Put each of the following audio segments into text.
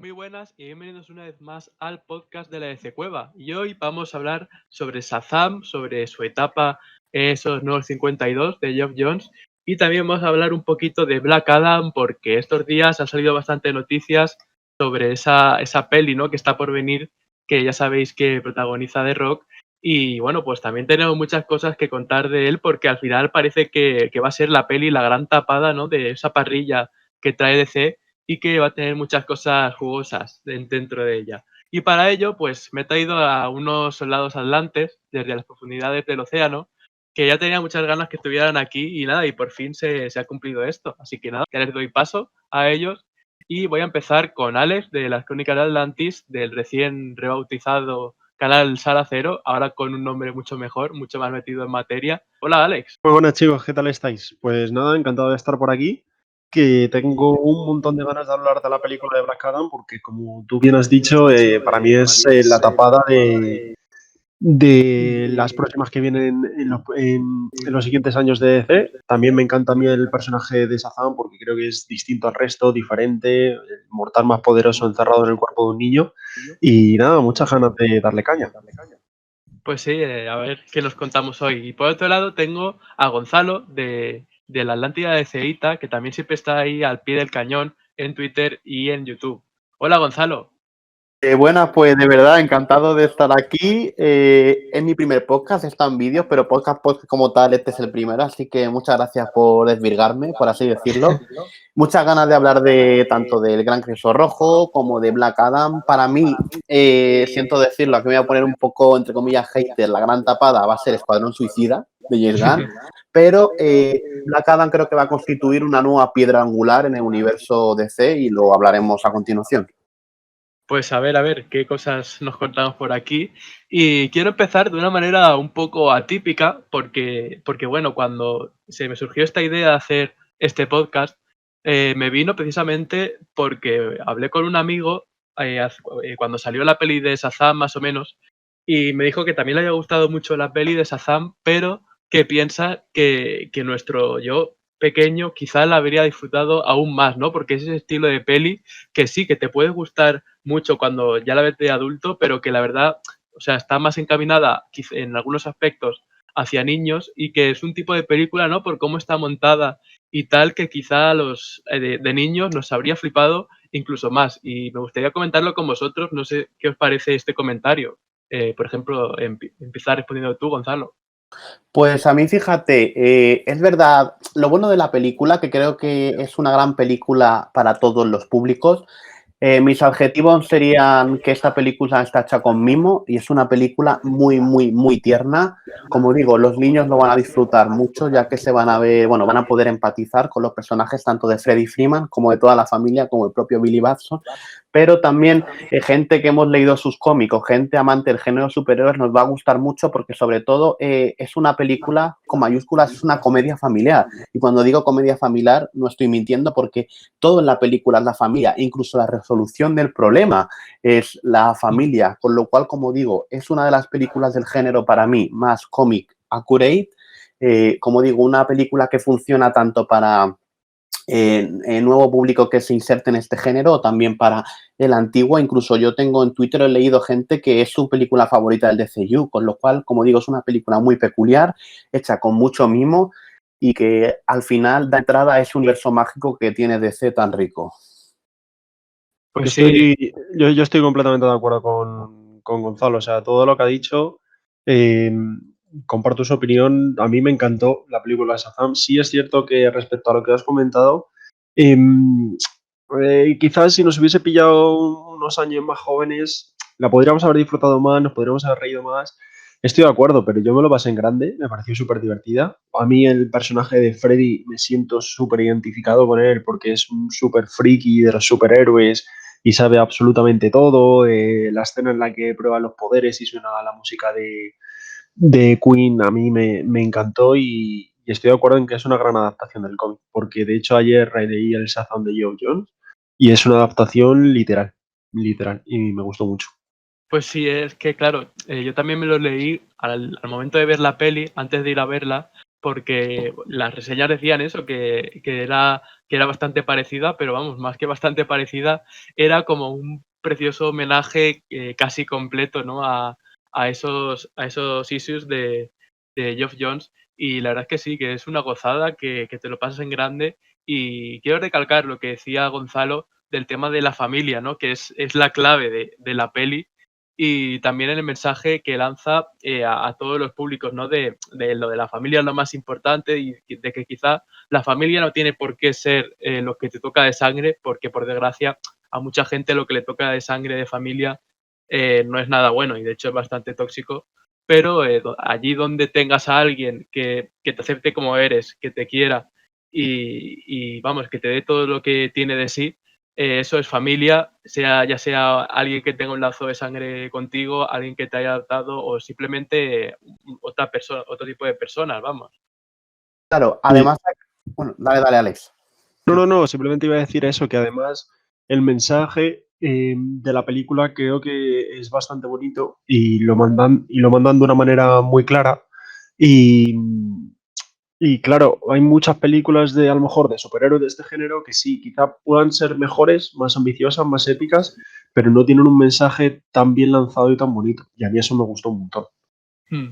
Muy buenas y bienvenidos una vez más al podcast de la DC Cueva. Y hoy vamos a hablar sobre Shazam, sobre su etapa, esos nuevos 52 de Geoff Johns. Y también vamos a hablar un poquito de Black Adam, porque estos días han salido bastante noticias sobre esa peli, ¿no?, que está por venir, que ya sabéis que protagoniza The Rock. Y bueno, pues también tenemos muchas cosas que contar de él, porque al final parece que va a ser la peli la gran tapada, ¿no?, de esa parrilla que trae DC y que va a tener muchas cosas jugosas dentro de ella. Y para ello, pues me he traído a unos soldados atlantes desde las profundidades del océano, que ya tenía muchas ganas que estuvieran aquí y nada, y por fin se ha cumplido esto. Así que nada, ya les doy paso a ellos y voy a empezar con Alex de las Crónicas de Atlantis, del recién rebautizado canal Sala Cero, ahora con un nombre mucho mejor, mucho más metido en materia. Hola, Alex. Muy buenas, chicos, ¿qué tal estáis? Pues nada, encantado de estar por aquí, que tengo un montón de ganas de hablar de la película de Black Adam, porque como tú bien has dicho, para mí es la tapada de las próximas que vienen en los siguientes años de DC. También me encanta a mí el personaje de Shazam, porque creo que es distinto al resto, diferente, el mortal más poderoso encerrado en el cuerpo de un niño, y nada, muchas ganas de darle caña. Pues sí, a ver qué nos contamos hoy. Y por otro lado tengo a Gonzalo de la Atlántida de Ceita, que también siempre está ahí al pie del cañón en Twitter y en YouTube. Hola, Gonzalo. Buenas, pues de verdad, encantado de estar aquí. Es mi primer podcast, está en vídeos, pero podcast como tal, este es el primero, así que muchas gracias por desvirgarme, por así decirlo. Muchas ganas de hablar de tanto del Gran Cristo Rojo como de Black Adam. Para mí, siento decirlo, aquí me voy a poner un poco, entre comillas, hater, la gran tapada va a ser Escuadrón Suicida de James Gunn, pero Black Adam creo que va a constituir una nueva piedra angular en el universo DC y lo hablaremos a continuación. Pues a ver qué cosas nos contamos por aquí. Y quiero empezar de una manera un poco atípica, porque bueno, cuando se me surgió esta idea de hacer este podcast, me vino precisamente porque hablé con un amigo cuando salió la peli de Shazam, más o menos, y me dijo que también le había gustado mucho la peli de Shazam, pero que piensa que nuestro yo pequeño quizá la habría disfrutado aún más, ¿no? Porque es ese estilo de peli que sí, que te puede gustar mucho cuando ya la ves de adulto, pero que la verdad, o sea, está más encaminada en algunos aspectos hacia niños y que es un tipo de película, ¿no?, por cómo está montada y tal, que quizá a los de niños nos habría flipado incluso más. Y me gustaría comentarlo con vosotros, no sé qué os parece este comentario. Por ejemplo, empezar respondiendo tú, Gonzalo. Pues a mí, fíjate, es verdad, lo bueno de la película, que creo que es una gran película para todos los públicos. Mis adjetivos serían que esta película está hecha con mimo y es una película muy, muy, muy tierna. Como digo, los niños lo van a disfrutar mucho, ya que se van a ver, bueno, van a poder empatizar con los personajes tanto de Freddie Freeman como de toda la familia, como el propio Billy Batson, pero también gente que hemos leído sus cómics, gente amante del género superhéroes, nos va a gustar mucho porque sobre todo es una película con mayúsculas, es una comedia familiar. Y cuando digo comedia familiar no estoy mintiendo porque todo en la película es la familia, incluso la resolución del problema es la familia, con lo cual, como digo, es una de las películas del género para mí más comic accurate. Como digo, una película que funciona tanto para el nuevo público que se inserte en este género o también para el antiguo. Incluso yo tengo en Twitter, he leído gente que es su película favorita del DCU, con lo cual, como digo, es una película muy peculiar, hecha con mucho mimo y que al final da entrada a ese universo mágico que tiene DC tan rico. Pues sí. Yo estoy completamente de acuerdo con Gonzalo, o sea, todo lo que ha dicho, eh, comparto su opinión. A mí me encantó la película de Shazam. Sí es cierto que respecto a lo que has comentado, eh, quizás si nos hubiese pillado unos años más jóvenes, la podríamos haber disfrutado más, nos podríamos haber reído más. Estoy de acuerdo, pero yo me lo pasé en grande, me pareció súper divertida. A mí el personaje de Freddy me siento súper identificado con él porque es un súper friki de los superhéroes y sabe absolutamente todo. La escena en la que prueba los poderes y suena la música de Queen a mí me encantó y estoy de acuerdo en que es una gran adaptación del cómic, porque de hecho ayer leí el Shazam de Geoff Johns y es una adaptación literal, literal, y me gustó mucho. Pues sí, es que claro, yo también me lo leí al momento de ver la peli, antes de ir a verla, porque las reseñas decían eso, que era bastante parecida, pero vamos, más que bastante parecida, era como un precioso homenaje casi completo, ¿no? A esos issues de Geoff Jones. Y la verdad es que sí, que es una gozada, que te lo pasas en grande. Y quiero recalcar lo que decía Gonzalo del tema de la familia, ¿no? Que es la clave de la peli y también el mensaje que lanza a todos los públicos, ¿no? De lo de la familia es lo más importante y de que quizá la familia no tiene por qué ser lo que te toca de sangre, porque por desgracia a mucha gente lo que le toca de sangre de familia no es nada bueno y de hecho es bastante tóxico. Pero allí donde tengas a alguien que te acepte como eres, que te quiera y vamos, que te dé todo lo que tiene de sí, eso es familia, ya sea alguien que tenga un lazo de sangre contigo, alguien que te haya adoptado o simplemente otra persona, otro tipo de personas, vamos. Claro, Sí. además, bueno, dale, Alex. No, simplemente iba a decir eso, que además el mensaje de la película creo que es bastante bonito y lo mandan de una manera muy clara. Y, y claro, hay muchas películas de a lo mejor de superhéroes de este género que sí, quizá puedan ser mejores, más ambiciosas, más épicas, pero no tienen un mensaje tan bien lanzado y tan bonito. Y a mí eso me gustó un montón.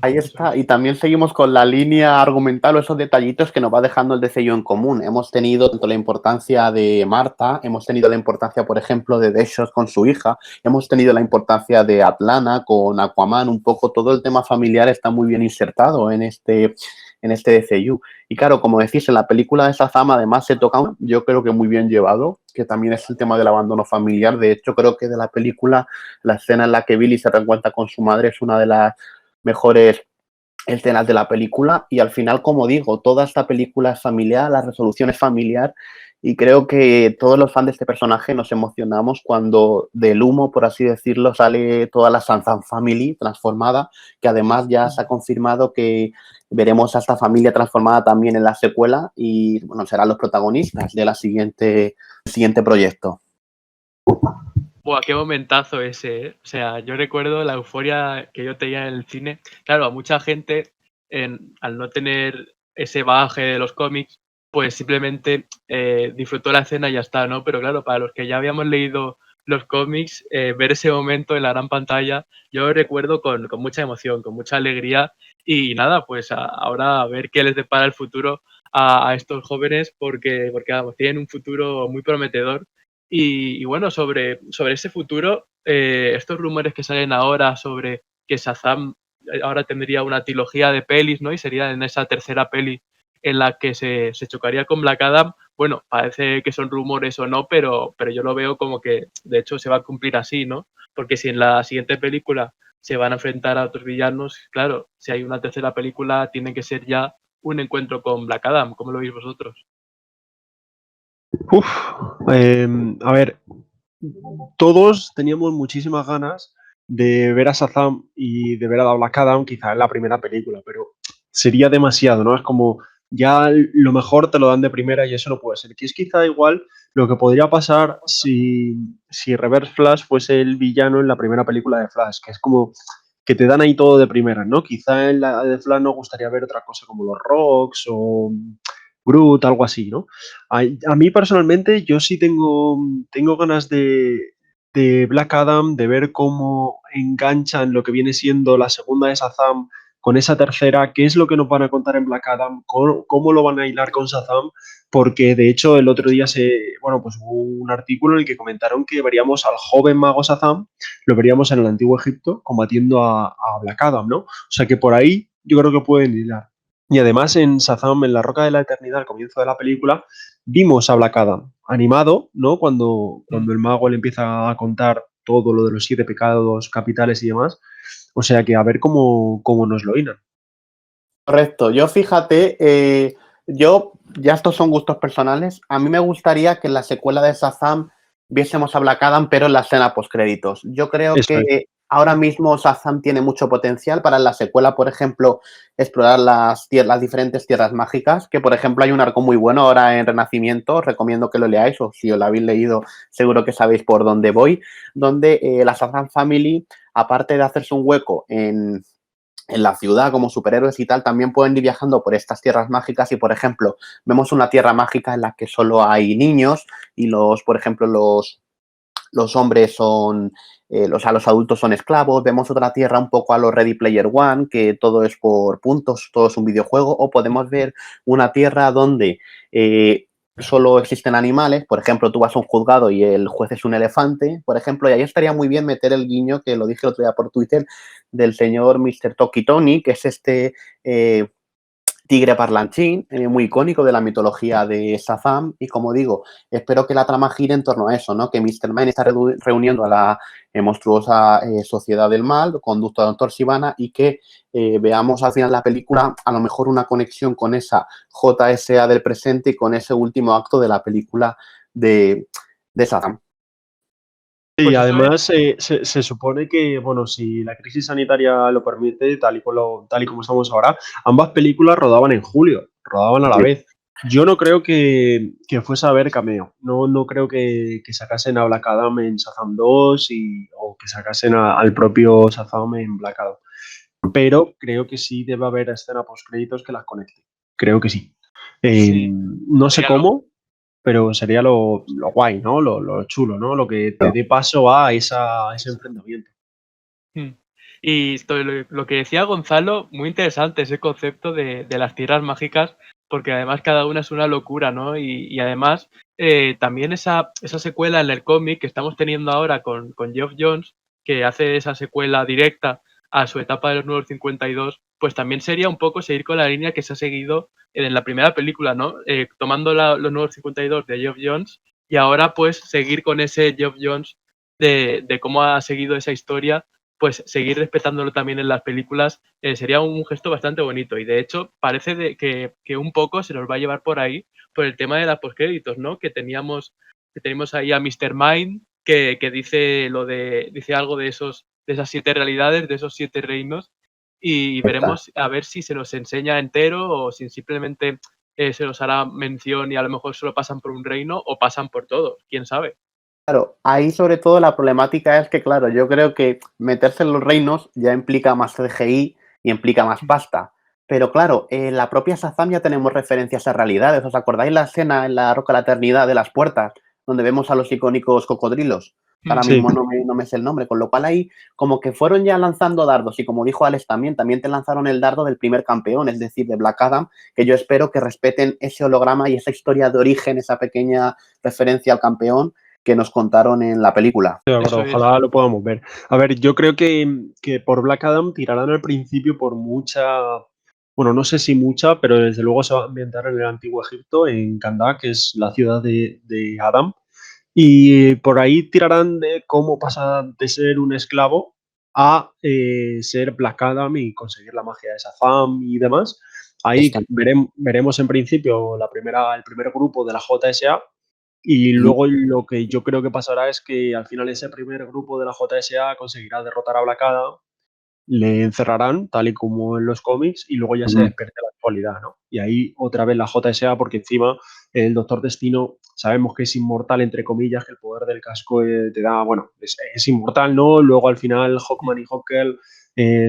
Ahí Eso está, es. y también seguimos con la línea argumental o esos detallitos que nos va dejando el DCU en común. Hemos tenido tanto la importancia de Marta, hemos tenido la importancia, por ejemplo, de Deschos con su hija, hemos tenido la importancia de Atlana con Aquaman, un poco todo el tema familiar está muy bien insertado en este DCU. Y claro, como decís, en la película de Shazam además se toca, yo creo que muy bien llevado, que también es el tema del abandono familiar. De hecho, creo que de la película, la escena en la que Billy se reencuentra con su madre es una de las mejores escenas de la película y al final, como digo, toda esta película es familiar, la resolución es familiar y creo que todos los fans de este personaje nos emocionamos cuando del humo, por así decirlo, sale toda la Shazam Family transformada, que además ya se ha confirmado que veremos a esta familia transformada también en la secuela y bueno, serán los protagonistas de siguiente proyecto. Buah, qué momentazo ese, ¿eh? O sea, yo recuerdo la euforia que yo tenía en el cine. Claro, a mucha gente, al no tener ese bagaje de los cómics, pues simplemente disfrutó la escena y ya está, ¿no? Pero claro, para los que ya habíamos leído los cómics, ver ese momento en la gran pantalla, yo lo recuerdo con mucha emoción, con mucha alegría y nada, pues ahora a ver qué les depara el futuro a estos jóvenes porque vamos, tienen un futuro muy prometedor y bueno, sobre ese futuro, estos rumores que salen ahora sobre que Shazam ahora tendría una trilogía de pelis, ¿no? Y sería en esa tercera peli en la que se chocaría con Black Adam. Bueno, parece que son rumores o no, pero yo lo veo como que de hecho se va a cumplir así, ¿no? Porque si en la siguiente película se van a enfrentar a otros villanos, claro, si hay una tercera película tiene que ser ya un encuentro con Black Adam. ¿Cómo lo veis vosotros? Uf, a ver, todos teníamos muchísimas ganas de ver a Shazam y de ver a Black Adam quizá en la primera película, pero sería demasiado, ¿no? Es como ya lo mejor te lo dan de primera y eso no puede ser. Que es quizá igual lo que podría pasar si Reverse Flash fuese el villano en la primera película de Flash, que es como que te dan ahí todo de primera, ¿no? Quizá en la de Flash nos gustaría ver otra cosa como los Rocks o Groot, algo así, ¿no? A mí personalmente yo sí tengo ganas de Black Adam, de ver cómo enganchan lo que viene siendo la segunda de Shazam con esa tercera, qué es lo que nos van a contar en Black Adam, cómo lo van a hilar con Shazam, porque de hecho el otro día bueno, pues hubo un artículo en el que comentaron que veríamos al joven mago Shazam, lo veríamos en el antiguo Egipto combatiendo a Black Adam, ¿no? O sea que por ahí yo creo que pueden hilar. Y además en Shazam, en la Roca de la Eternidad, al comienzo de la película, vimos a Black Adam animado, ¿no? Cuando el mago le empieza a contar todo lo de los 7 pecados capitales y demás. O sea que a ver cómo nos lo hilan. Correcto. Yo fíjate, ya estos son gustos personales. A mí me gustaría que en la secuela de Shazam viésemos a Black Adam, pero en la escena postcréditos. Yo creo Eso es. que ahora mismo Shazam tiene mucho potencial para en la secuela, por ejemplo, explorar las diferentes tierras mágicas, que por ejemplo hay un arco muy bueno ahora en Renacimiento, os recomiendo que lo leáis, o si os lo habéis leído, seguro que sabéis por dónde voy, donde la Shazam Family, aparte de hacerse un hueco en la ciudad como superhéroes y tal, también pueden ir viajando por estas tierras mágicas y, por ejemplo, vemos una tierra mágica en la que solo hay niños y por ejemplo, los hombres son, o sea, los adultos son esclavos. Vemos otra tierra un poco a los Ready Player One, que todo es por puntos, todo es un videojuego. O podemos ver una tierra donde solo existen animales. Por ejemplo, tú vas a un juzgado y el juez es un elefante, por ejemplo, y ahí estaría muy bien meter el guiño, que lo dije el otro día por Twitter, del señor Mr. Toki Tony, que es este tigre parlanchín, muy icónico de la mitología de Shazam. Y como digo, espero que la trama gire en torno a eso, ¿no? Que Mr. Mind está reuniendo a la monstruosa sociedad del mal, conducto a Doctor Sivana, y que veamos al final de la película a lo mejor una conexión con esa JSA del presente y con ese último acto de la película de Shazam. Y Pues eso es. además se supone que, bueno, si la crisis sanitaria lo permite, tal y como estamos ahora, ambas películas rodaban en julio, rodaban a la Sí. vez. Yo no creo que fuese a haber cameo. No creo que sacasen a Black Adam en Shazam 2 o que sacasen al propio Shazam en Black Adam. Pero creo que sí debe haber escena post créditos que las conecte. Creo que sí. Sí, No sé sería lo. cómo, pero sería lo guay, ¿no? Lo chulo, ¿no? Lo que te dé paso a ese enfrentamiento. Mm. Y lo que decía Gonzalo, muy interesante ese concepto de las tierras mágicas, porque además cada una es una locura, ¿no? Y además también esa secuela en el cómic que estamos teniendo ahora con Geoff Johns, que hace esa secuela directa a su etapa de los Nuevos 52, pues también sería un poco seguir con la línea que se ha seguido en la primera película, ¿no? Tomando los Nuevos 52 de Geoff Johns y ahora pues seguir con ese Geoff Johns de cómo ha seguido esa historia, pues seguir respetándolo también en las películas sería un gesto bastante bonito. Y de hecho, parece que un poco se nos va a llevar por ahí, por el tema de las postcréditos, ¿no? Que tenemos ahí a Mr. Mind, que dice algo de esas 7 realidades, de esos 7 reinos, y Está. veremos a ver si se nos enseña entero o si simplemente se nos hará mención y a lo mejor solo pasan por un reino o pasan por todos, quién sabe. Claro, ahí sobre todo la problemática es que, claro, yo creo que meterse en los reinos ya implica más CGI y implica más pasta. Pero claro, en la propia Shazam ya tenemos referencias a realidades. ¿Os acordáis la escena en la Roca de la Eternidad de las puertas, donde vemos a los icónicos cocodrilos? Ahora Sí, mismo no me sé el nombre, con lo cual ahí como que fueron ya lanzando dardos y como dijo Alex también te lanzaron el dardo del primer campeón, es decir, de Black Adam, que yo espero que respeten ese holograma y esa historia de origen, esa pequeña referencia al campeón que nos contaron en la película. de acuerdo, Eso es. ojalá lo podamos ver. A ver, yo creo que por Black Adam tirarán al principio por mucha, bueno, no sé si mucha, pero desde luego se va a ambientar en el antiguo Egipto, en Kandah, que es la ciudad de Adam. Y por ahí tirarán de cómo pasa de ser un esclavo a ser Black Adam y conseguir la magia de Shazam y demás. Ahí Está. veremos en principio el primer grupo de la JSA y luego lo que yo creo que pasará es que al final ese primer grupo de la JSA conseguirá derrotar a Black Adam, le encerrarán, tal y como en los cómics, y luego ya se Ujú. despierte la actualidad, ¿no? Y ahí otra vez la JSA, porque encima el Doctor Destino sabemos que es inmortal, entre comillas, que el poder del casco te da, bueno, es inmortal, ¿no? Luego al final Hawkman y Hawkgirl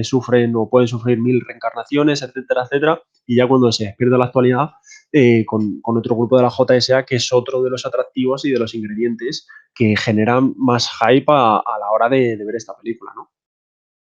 sufren o pueden sufrir 1000 reencarnaciones, etcétera, etcétera, y ya cuando se despierta la actualidad, con otro grupo de la JSA, que es otro de los atractivos y de los ingredientes que generan más hype a la hora de ver esta película, ¿no?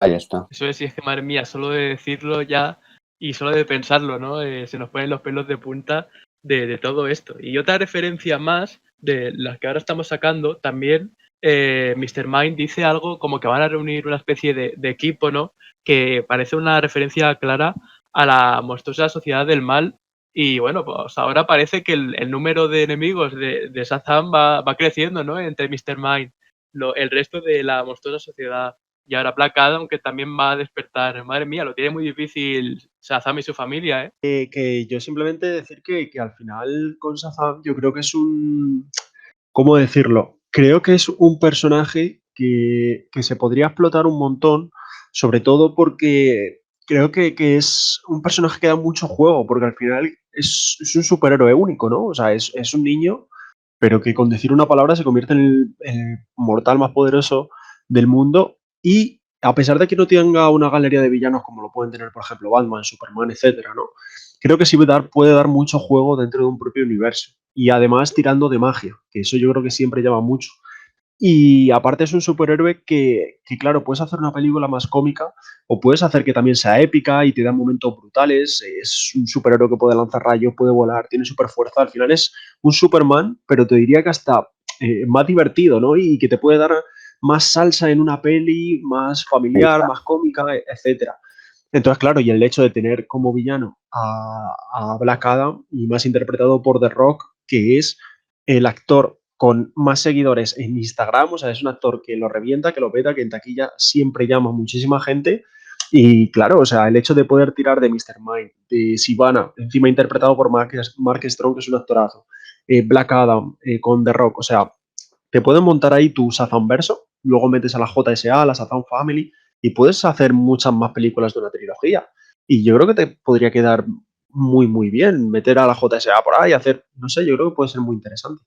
Ahí está. Eso es, y es que madre mía, solo de decirlo ya y solo de pensarlo, ¿no? Se nos ponen los pelos de punta de todo esto. Y otra referencia más de las que ahora estamos sacando, también Mr. Mind dice algo como que van a reunir una especie de equipo, ¿no? Que parece una referencia clara a la monstruosa sociedad del mal. Y bueno, pues ahora parece que el número de enemigos de Shazam va creciendo, ¿no? Entre Mr. Mind, el resto de la monstruosa sociedad y ahora Black Adam, que también va a despertar. Madre mía, lo tiene muy difícil Shazam y su familia, ¿eh? Que yo simplemente decir que al final con Shazam yo creo que es ¿cómo decirlo? Creo que es un personaje que se podría explotar un montón, sobre todo porque creo que es un personaje que da mucho juego, porque al final es un superhéroe único, ¿no? O sea, es un niño, pero que con decir una palabra se convierte en el mortal más poderoso del mundo y a pesar de que no tenga una galería de villanos como lo pueden tener, por ejemplo, Batman, Superman, etcétera, ¿no? Creo que sí puede dar mucho juego dentro de un propio universo. Y además tirando de magia, que eso yo creo que siempre llama mucho. Y aparte es un superhéroe que, claro, puedes hacer una película más cómica o puedes hacer que también sea épica y te da momentos brutales. Es un superhéroe que puede lanzar rayos, puede volar, tiene super fuerza. Al final es un Superman, pero te diría que hasta más divertido, ¿no? Y que te puede dar más salsa en una peli, más familiar, más cómica, etcétera. Entonces, claro, y el hecho de tener como villano a Black Adam y más interpretado por The Rock, que es el actor con más seguidores en Instagram, o sea, es un actor que lo revienta, que lo peta, que en taquilla siempre llama muchísima gente. Y claro, o sea, el hecho de poder tirar de Mr. Mind, de Sivana, encima interpretado por Mark Strong, que es un actorazo, Black Adam con The Rock, o sea, te pueden montar ahí tu Shazam verso, luego metes a la JSA, a la Shazam Family, y puedes hacer muchas más películas de una trilogía. Y yo creo que te podría quedar muy, muy bien meter a la JSA por ahí, hacer, no sé, yo creo que puede ser muy interesante.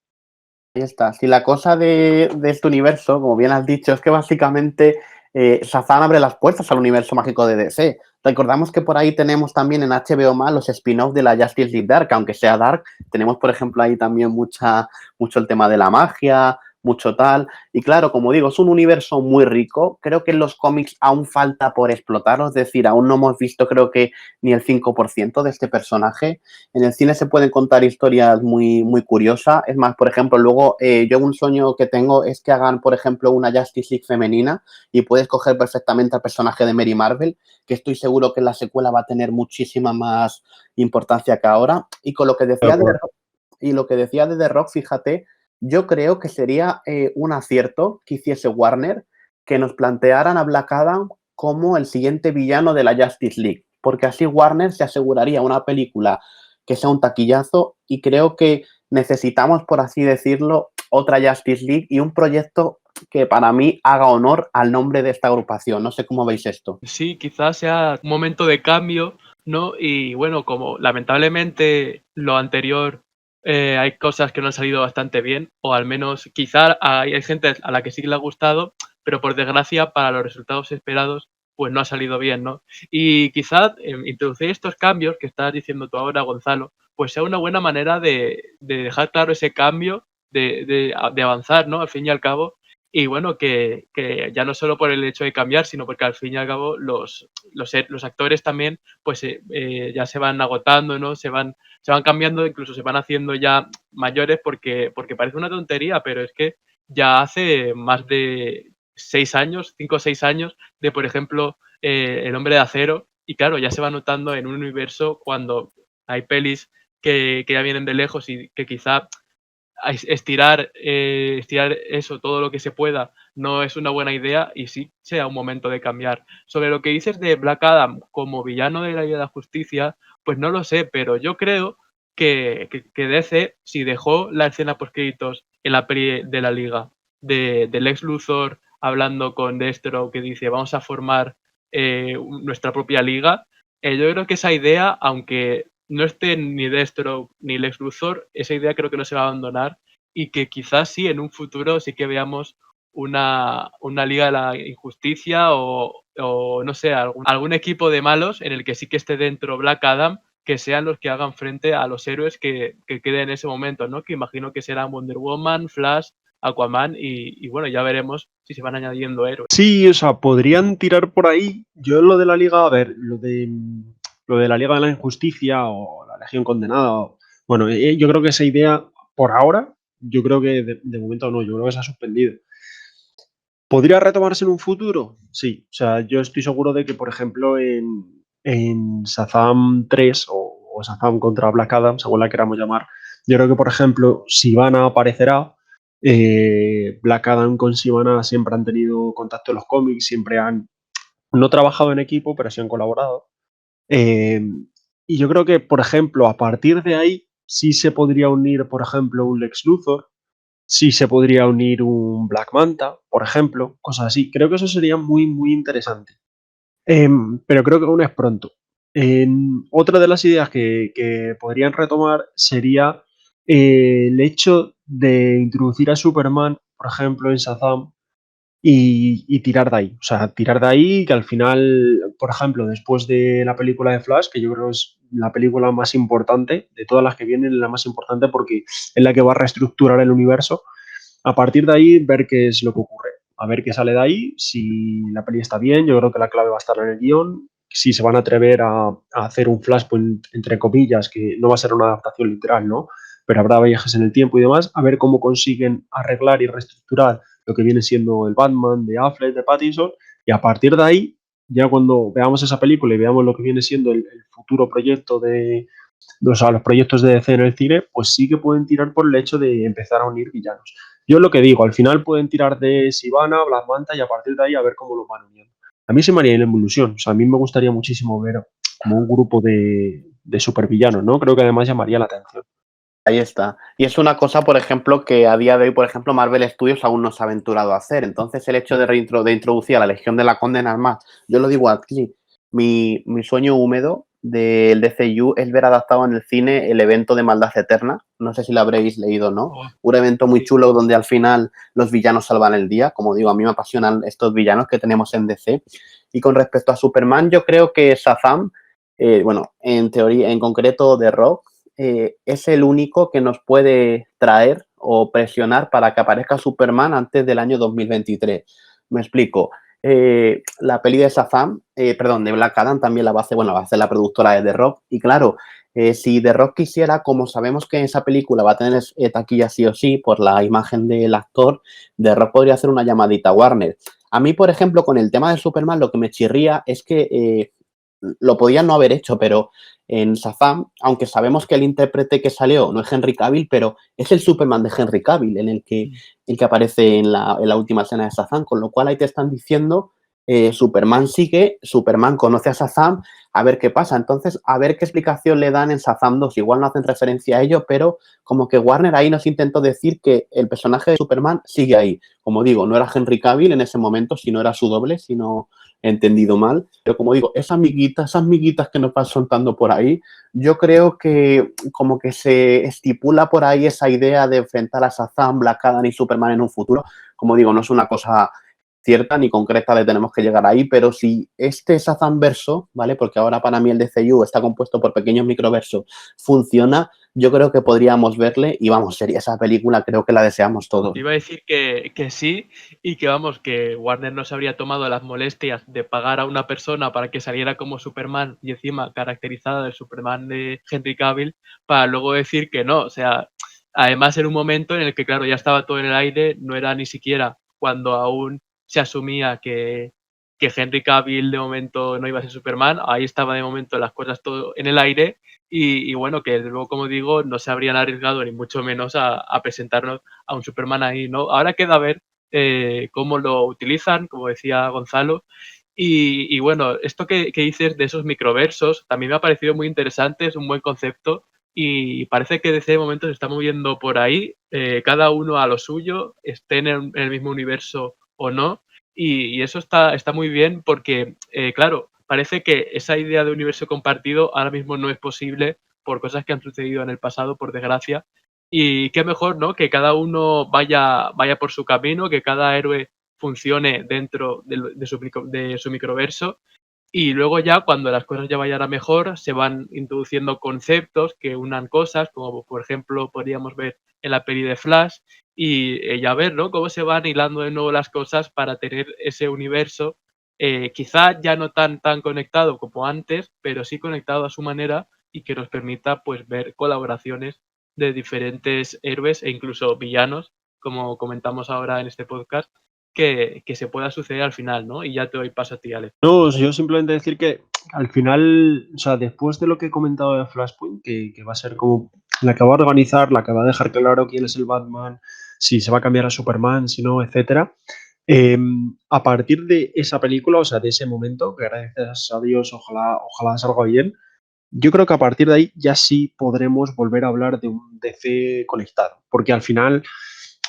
Ahí está. Si la cosa de este universo, como bien has dicho, es que básicamente Shazam abre las puertas al universo mágico de DC. Recordamos que por ahí tenemos también en HBO Max los spin-offs de la Justice League Dark, aunque sea Dark, tenemos por ejemplo ahí también mucho el tema de la magia, mucho tal. Y claro, como digo, es un universo muy rico. Creo que en los cómics aún falta por explotar, es decir, aún no hemos visto creo que ni el 5% de este personaje. En el cine se pueden contar historias muy curiosas. Es más, por ejemplo, luego yo un sueño que tengo es que hagan, por ejemplo, una Justice League femenina y puedes coger perfectamente al personaje de Mary Marvel, que estoy seguro que en la secuela va a tener muchísima más importancia que ahora. Y con lo que De decía de The acuerdo. Rock, y lo que decía de The Rock, fíjate, yo creo que sería un acierto que hiciese Warner que nos plantearan a Black Adam como el siguiente villano de la Justice League, porque así Warner se aseguraría una película que sea un taquillazo y creo que necesitamos, por así decirlo, otra Justice League y un proyecto que para mí haga honor al nombre de esta agrupación. No sé cómo veis esto. Sí, quizás sea un momento de cambio, ¿no? Y bueno, como lamentablemente lo anterior hay cosas que no han salido bastante bien, o al menos quizá hay gente a la que sí le ha gustado, pero por desgracia para los resultados esperados pues no ha salido bien, ¿no? Y quizás introducir estos cambios que estás diciendo tú ahora, Gonzalo, pues sea una buena manera de dejar claro ese cambio, de avanzar, ¿no? Al fin y al cabo, y bueno, que ya no solo por el hecho de cambiar, sino porque al fin y al cabo los actores también pues ya se van agotando, ¿no? Se van cambiando, incluso se van haciendo ya mayores porque parece una tontería, pero es que ya hace más de 6 años, 5 o 6 años de, por ejemplo, El Hombre de Acero, y claro, ya se va notando en un universo cuando hay pelis que ya vienen de lejos y que quizá estirar eso todo lo que se pueda no es una buena idea y sí sea un momento de cambiar. Sobre lo que dices de Black Adam como villano de la Liga de la Justicia, pues no lo sé, pero yo creo que DC, si dejó la escena postcréditos en la peli de la Liga del Lex Luthor hablando con Destro que dice vamos a formar nuestra propia liga, yo creo que esa idea, aunque no esté ni Destro ni Lex Luthor, esa idea creo que no se va a abandonar y que quizás sí en un futuro sí que veamos una Liga de la Injusticia o no sé, algún equipo de malos en el que sí que esté dentro Black Adam, que sean los que hagan frente a los héroes que queden en ese momento, ¿no? Que imagino que serán Wonder Woman, Flash, Aquaman y bueno, ya veremos si se van añadiendo héroes. Sí, o sea, podrían tirar por ahí. Yo lo de la Liga, a ver, lo de la Liga de la Injusticia o la Legión Condenada, bueno, yo creo que esa idea, por ahora, yo creo que de momento no, yo creo que se ha suspendido. ¿Podría retomarse en un futuro? Sí, o sea, yo estoy seguro de que, por ejemplo, en Shazam 3 o Shazam contra Black Adam, según la queramos llamar, yo creo que, por ejemplo, Sivana aparecerá. Black Adam con Sivana siempre han tenido contacto en los cómics, siempre han no trabajado en equipo, pero sí han colaborado. Eh, y yo creo que, por ejemplo, a partir de ahí sí se podría unir, por ejemplo, un Lex Luthor, sí se podría unir un Black Manta, por ejemplo, cosas así. Creo que eso sería muy, muy interesante. Pero creo que aún es pronto. Otra de las ideas que podrían retomar sería el hecho de introducir a Superman, por ejemplo, en Shazam, y tirar de ahí. O sea, tirar de ahí que al final, por ejemplo, después de la película de Flash, que yo creo es la película más importante, de todas las que vienen, la más importante porque es la que va a reestructurar el universo, a partir de ahí ver qué es lo que ocurre. A ver qué sale de ahí, si la peli está bien, yo creo que la clave va a estar en el guión, si se van a atrever a hacer un Flashpoint, entre comillas, que no va a ser una adaptación literal, ¿no? Pero habrá viajes en el tiempo y demás, a ver cómo consiguen arreglar y reestructurar lo que viene siendo el Batman de Affleck, de Pattinson, y a partir de ahí, ya cuando veamos esa película y veamos lo que viene siendo el futuro proyecto de, o sea, los proyectos de DC en el cine, pues sí que pueden tirar por el hecho de empezar a unir villanos. Yo lo que digo, al final pueden tirar de Sivana, Black Manta y a partir de ahí a ver cómo lo van uniendo. A mí se me haría la evolución, o sea, a mí me gustaría muchísimo ver como un grupo de supervillanos, ¿no? Creo que además llamaría la atención. Ahí está. Y es una cosa, por ejemplo, que a día de hoy, por ejemplo, Marvel Studios aún no se ha aventurado a hacer. Entonces, el hecho de introducir a la Legión de la Condena más, yo lo digo aquí, mi sueño húmedo del DCU es ver adaptado en el cine el evento de Maldad Eterna. No sé si lo habréis leído o no. Oh, Un evento muy sí. chulo donde al final los villanos salvan el día. Como digo, a mí me apasionan estos villanos que tenemos en DC. Y con respecto a Superman, yo creo que Shazam, bueno, en teoría, en concreto de Rock, es el único que nos puede traer o presionar para que aparezca Superman antes del año 2023. Me explico. La peli de Shazam, perdón, de Black Adam también la va a hacer, bueno, va a hacer la productora de The Rock. Y claro, si The Rock quisiera, como sabemos que esa película va a tener taquilla sí o sí por la imagen del actor, The Rock podría hacer una llamadita a Warner. A mí, por ejemplo, con el tema de Superman, lo que me chirría es que lo podían no haber hecho, pero en Shazam, aunque sabemos que el intérprete que salió no es Henry Cavill, pero es el Superman de Henry Cavill, el que aparece en la última escena de Shazam, con lo cual ahí te están diciendo, Superman sigue, Superman conoce a Shazam, a ver qué pasa. Entonces, a ver qué explicación le dan en Shazam 2. Igual no hacen referencia a ello, pero como que Warner ahí nos intentó decir que el personaje de Superman sigue ahí. Como digo, no era Henry Cavill en ese momento, sino era su doble, si no he entendido mal. Pero como digo, esas miguitas que nos van soltando por ahí, yo creo que como que se estipula por ahí esa idea de enfrentar a Shazam, Black Adam y Superman en un futuro. Como digo, no es una cosa cierta ni concreta de tenemos que llegar ahí, pero si este Shazam verso, ¿vale? Porque ahora para mí el DCU está compuesto por pequeños microversos, funciona, yo creo que podríamos verle y vamos, sería esa película, creo que la deseamos todos. Iba a decir que sí y que vamos, que Warner no se habría tomado las molestias de pagar a una persona para que saliera como Superman y encima caracterizada del Superman de Henry Cavill para luego decir que no. O sea, además en un momento en el que, claro, ya estaba todo en el aire, no era ni siquiera cuando aún se asumía que Henry Cavill de momento no iba a ser Superman, ahí estaba de momento las cosas todo en el aire y bueno, que luego, como digo, no se habrían arriesgado ni mucho menos a presentarnos a un Superman ahí, ¿no? Ahora queda ver cómo lo utilizan, como decía Gonzalo. Y bueno, esto que dices de esos microversos también me ha parecido muy interesante, es un buen concepto y parece que DC de momento se está moviendo por ahí, cada uno a lo suyo, esté en el mismo universo o no. Y eso está muy bien porque, claro, parece que esa idea de universo compartido ahora mismo no es posible por cosas que han sucedido en el pasado, por desgracia. Y qué mejor, ¿no? Que cada uno vaya por su camino, que cada héroe funcione dentro de su microverso y luego ya cuando las cosas ya vayan a mejor, se van introduciendo conceptos que unan cosas, como por ejemplo podríamos ver en la peli de Flash, y ya ver, ¿no? Cómo se van hilando de nuevo las cosas para tener ese universo, quizá ya no tan conectado como antes, pero sí conectado a su manera y que nos permita pues ver colaboraciones de diferentes héroes e incluso villanos, como comentamos ahora en este podcast, que se pueda suceder al final, ¿no? Y ya te doy paso a ti, Alex. No, yo simplemente decir que al final, o sea, después de lo que he comentado de Flashpoint, que va a ser como la que va a organizar, la que va a dejar claro quién es el Batman, si se va a cambiar a Superman, si no, etcétera. eh, a partir de esa película, o sea, de ese momento, que gracias a Dios, ojalá salga bien, yo creo que a partir de ahí ya sí podremos volver a hablar de un DC conectado, porque al final,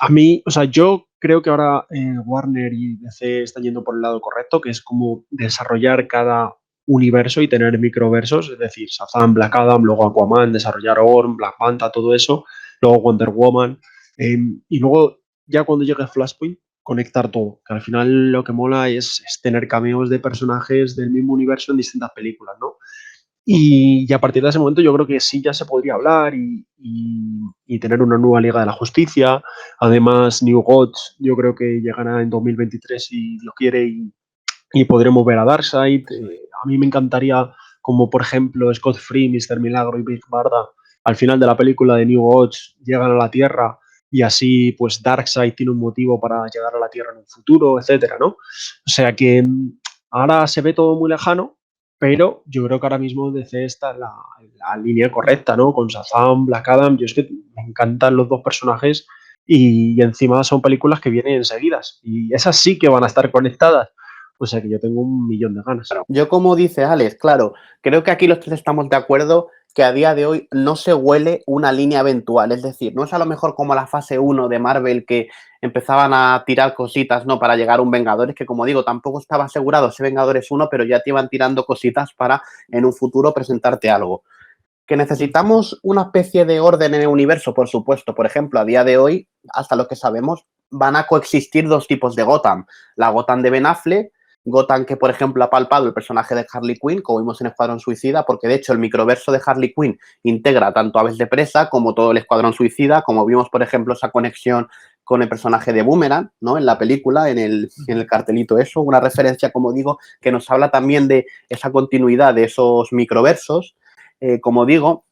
a mí, o sea, yo creo que ahora Warner y DC están yendo por el lado correcto, que es como desarrollar cada universo y tener microversos, es decir, Shazam, Black Adam, luego Aquaman, desarrollar Orm, Black Manta, todo eso, luego Wonder Woman, y luego ya cuando llegue Flashpoint, conectar todo. Que al final lo que mola es tener cameos de personajes del mismo universo en distintas películas, ¿no? Y a partir de ese momento yo creo que sí ya se podría hablar y tener una nueva Liga de la Justicia. Además, New Gods yo creo que llegará en 2023 si Dios quiere y podremos ver a Darkseid. A mí me encantaría, como por ejemplo Scott Free, Mr. Milagro y Big Barda, al final de la película de New Gods llegan a la Tierra y así pues Darkseid tiene un motivo para llegar a la Tierra en un futuro, etcétera, ¿no? O sea que ahora se ve todo muy lejano, pero yo creo que ahora mismo DC está en la línea correcta, ¿no? Con Shazam, Black Adam, yo es que me encantan los dos personajes y encima son películas que vienen enseguidas y esas sí que van a estar conectadas. O sea que yo tengo un millón de ganas. Yo, como dice Alex, claro, creo que aquí los tres estamos de acuerdo que a día de hoy no se huele una línea eventual. Es decir, no es a lo mejor como la fase 1 de Marvel que empezaban a tirar cositas, ¿no? Para llegar a un Vengadores, que como digo, tampoco estaba asegurado ese Vengadores 1, pero ya te iban tirando cositas para en un futuro presentarte algo. Que necesitamos una especie de orden en el universo, por supuesto. Por ejemplo, a día de hoy, hasta lo que sabemos, van a coexistir dos tipos de Gotham. La Gotham de Ben Affleck, Gotham que, por ejemplo, ha palpado el personaje de Harley Quinn, como vimos en Escuadrón Suicida, porque de hecho el microverso de Harley Quinn integra tanto Aves de Presa como todo el Escuadrón Suicida, como vimos, por ejemplo, esa conexión con el personaje de Boomerang, ¿no? En la película, en el cartelito eso, una referencia, como digo, que nos habla también de esa continuidad de esos microversos. Como digo,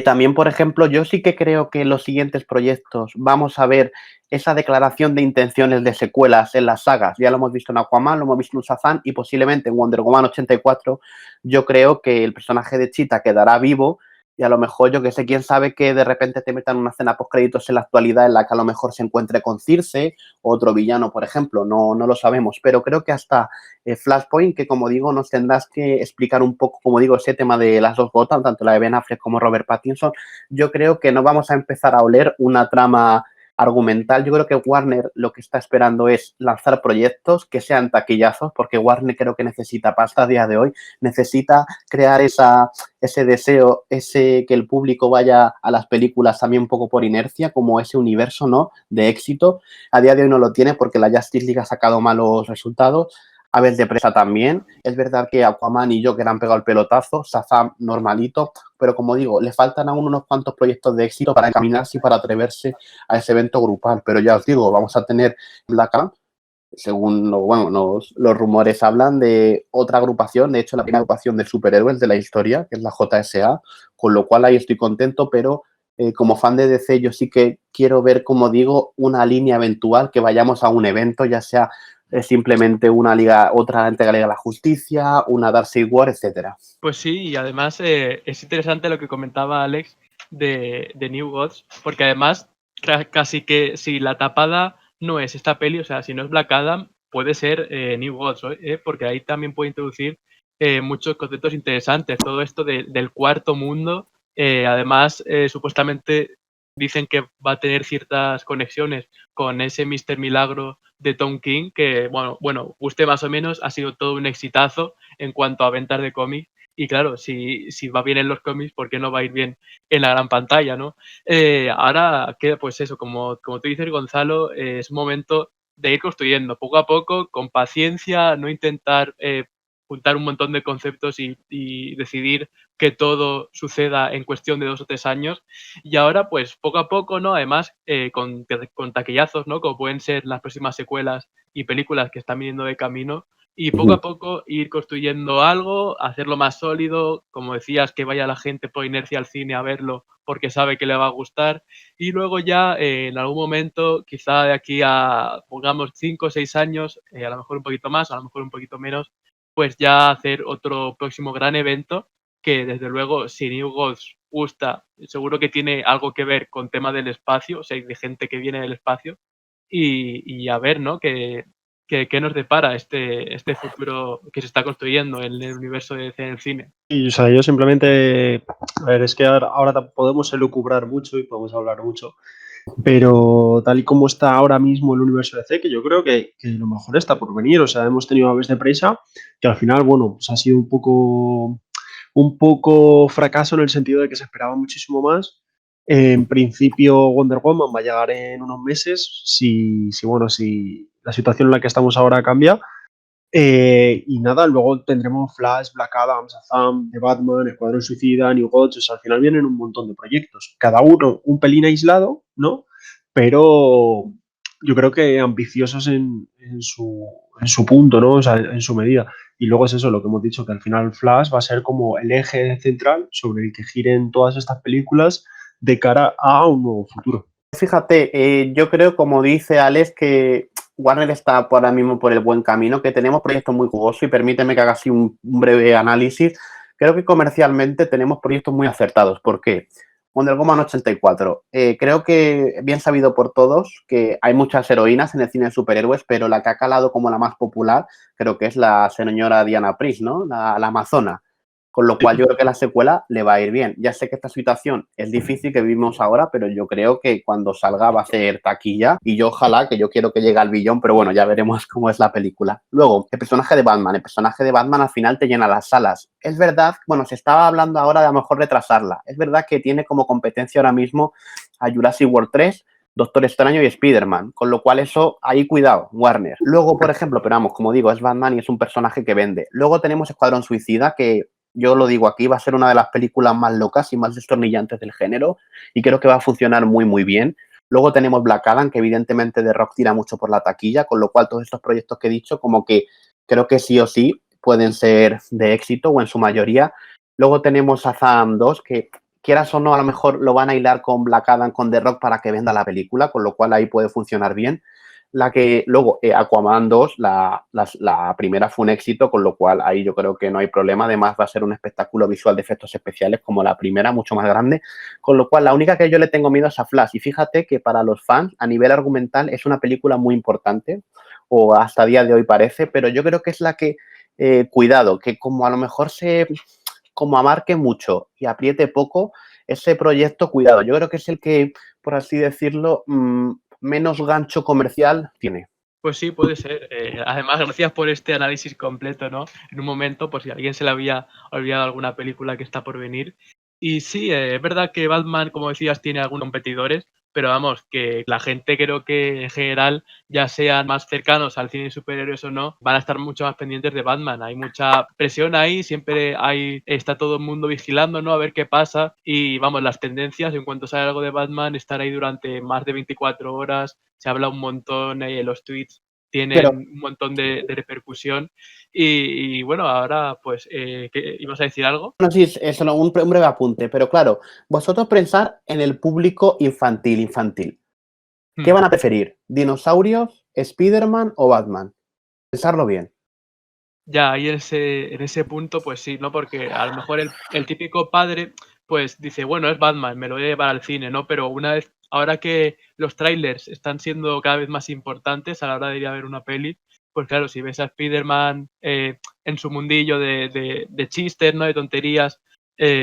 también, por ejemplo, yo sí que creo que en los siguientes proyectos vamos a ver esa declaración de intenciones de secuelas en las sagas. Ya lo hemos visto en Aquaman, lo hemos visto en Shazam y posiblemente en Wonder Woman 84. Yo creo que el personaje de Cheetah quedará vivo y a lo mejor, yo que sé, quién sabe que de repente te metan una escena post créditos en la actualidad en la que a lo mejor se encuentre con Circe, otro villano, por ejemplo, no lo sabemos, pero creo que hasta Flashpoint, que como digo, nos tendrás que explicar un poco, como digo, ese tema de las dos Gotham, tanto la de Ben Affleck como Robert Pattinson. Yo creo que no vamos a empezar a oler una trama argumental. Yo creo que Warner lo que está esperando es lanzar proyectos que sean taquillazos, porque Warner creo que necesita pasta a día de hoy, necesita crear ese deseo, ese que el público vaya a las películas también un poco por inercia, como ese universo, ¿no? De éxito. A día de hoy no lo tiene porque la Justice League ha sacado malos resultados. Aves de Presa también. Es verdad que Aquaman y Joker han pegado el pelotazo, Shazam normalito, pero como digo, le faltan aún unos cuantos proyectos de éxito para encaminarse y para atreverse a ese evento grupal. Pero ya os digo, vamos a tener Black Adam, según los rumores hablan de otra agrupación, de hecho la primera agrupación de superhéroes de la historia, que es la JSA, con lo cual ahí estoy contento, pero como fan de DC yo sí que quiero ver, como digo, una línea eventual, que vayamos a un evento, ya sea simplemente una liga, otra entrega de la Justicia, una Darkseid War, etcétera. Pues sí, y además es interesante lo que comentaba Alex de New Gods, porque además casi que si la tapada no es esta peli, o sea, si no es Black Adam, puede ser New Gods, porque ahí también puede introducir muchos conceptos interesantes. Todo esto del cuarto mundo, además, supuestamente dicen que va a tener ciertas conexiones con ese Mr. Milagro de Tom King, que, bueno, guste más o menos, ha sido todo un exitazo en cuanto a ventas de cómics. Y claro, si va bien en los cómics, ¿por qué no va a ir bien en la gran pantalla, no? Ahora queda pues eso, como tú dices, Gonzalo, es un momento de ir construyendo poco a poco, con paciencia, no intentar juntar un montón de conceptos y decidir que todo suceda en cuestión de 2 o 3 años. Y ahora, pues poco a poco, ¿no? Además, con taquillazos, ¿no? Como pueden ser las próximas secuelas y películas que están viniendo de camino, y poco a poco ir construyendo algo, hacerlo más sólido, como decías, que vaya la gente por inercia al cine a verlo porque sabe que le va a gustar, y luego ya en algún momento, quizá de aquí a, pongamos, 5 o 6 años, a lo mejor un poquito más, a lo mejor un poquito menos, pues ya hacer otro próximo gran evento que desde luego si New Gods gusta, seguro que tiene algo que ver con tema del espacio, o sea, de gente que viene del espacio, y a ver, ¿no? ¿Qué nos depara este futuro que se está construyendo en el universo de DC en el cine? Y, o sea, yo simplemente, a ver, es que ahora podemos elucubrar mucho y podemos hablar mucho, pero tal y como está ahora mismo el universo de C, que yo creo que lo mejor está por venir, o sea, hemos tenido Aves de Presa, que al final, bueno, pues ha sido un poco fracaso en el sentido de que se esperaba muchísimo más. En principio, Wonder Woman va a llegar en unos meses, si la situación en la que estamos ahora cambia. Y nada, luego tendremos Flash, Black Adam, Shazam, The Batman, Escuadrón Suicida, New Gods, o sea, al final vienen un montón de proyectos, cada uno un pelín aislado, ¿no? Pero yo creo que ambiciosos en su punto, ¿no? O sea, en su medida. Y luego es eso, lo que hemos dicho, que al final Flash va a ser como el eje central sobre el que giren todas estas películas de cara a un nuevo futuro. Fíjate, yo creo, como dice Alex, que Warner está ahora mismo por el buen camino, que tenemos proyectos muy jugosos y permíteme que haga así un breve análisis. Creo que comercialmente tenemos proyectos muy acertados. ¿Por qué? Wonder Woman 84. Creo que bien sabido por todos que hay muchas heroínas en el cine de superhéroes, pero la que ha calado como la más popular creo que es la señora Diana Prince, ¿no? La amazona. Con lo cual yo creo que la secuela le va a ir bien. Ya sé que esta situación es difícil que vivimos ahora, pero yo creo que cuando salga va a ser taquilla y yo ojalá, que yo quiero que llegue al billón, pero bueno, ya veremos cómo es la película. Luego, el personaje de Batman. El personaje de Batman al final te llena las salas. Es verdad, bueno, se estaba hablando ahora de a lo mejor retrasarla. Es verdad que tiene como competencia ahora mismo a Jurassic World 3, Doctor Extraño y Spider-Man, con lo cual eso, ahí cuidado, Warner. Luego, por ejemplo, pero vamos, como digo, es Batman y es un personaje que vende. Luego tenemos Escuadrón Suicida, que yo lo digo aquí, va a ser una de las películas más locas y más destornillantes del género y creo que va a funcionar muy, muy bien. Luego tenemos Black Adam, que evidentemente The Rock tira mucho por la taquilla, con lo cual todos estos proyectos que he dicho como que creo que sí o sí pueden ser de éxito o en su mayoría. Luego tenemos a Shazam 2, que quieras o no, a lo mejor lo van a hilar con Black Adam, con The Rock para que venda la película, con lo cual ahí puede funcionar bien. La que luego Aquaman 2, la primera fue un éxito, con lo cual ahí yo creo que no hay problema. Además va a ser un espectáculo visual de efectos especiales como la primera, mucho más grande. Con lo cual la única que yo le tengo miedo es a Flash. Y fíjate que para los fans a nivel argumental es una película muy importante, o hasta día de hoy parece, pero yo creo que es la que, cuidado, que como a lo mejor como amarque mucho y apriete poco, ese proyecto, cuidado, yo creo que es el que, por así decirlo, menos gancho comercial tiene. Pues sí, puede ser. Además, gracias por este análisis completo, ¿no? En un momento, por si a alguien se le había olvidado alguna película que está por venir. Y sí, es verdad que Batman, como decías, tiene algunos competidores, pero vamos, que la gente creo que en general, ya sean más cercanos al cine de superhéroes o no, van a estar mucho más pendientes de Batman. Hay mucha presión ahí, siempre está todo el mundo vigilando, ¿no? A ver qué pasa. Y vamos, las tendencias, en cuanto sale algo de Batman, estar ahí durante más de 24 horas. Se habla un montón, los tweets tienen Pero un montón de repercusión. Y bueno, ahora pues, ¿ibas a decir algo? no, sí, es solo un breve apunte, pero claro, vosotros pensar en el público infantil. ¿Qué Hmm. van a preferir? ¿Dinosaurios, Spider-Man o Batman? Pensarlo bien. Ya, ahí en ese punto, pues sí, ¿no? Porque a lo mejor el típico padre, pues dice, bueno, es Batman, me lo voy a llevar al cine, ¿no? Pero una vez, ahora que los trailers están siendo cada vez más importantes a la hora de ir a ver una peli, pues claro, si ves a Spider-Man en su mundillo de chistes, ¿no? De tonterías,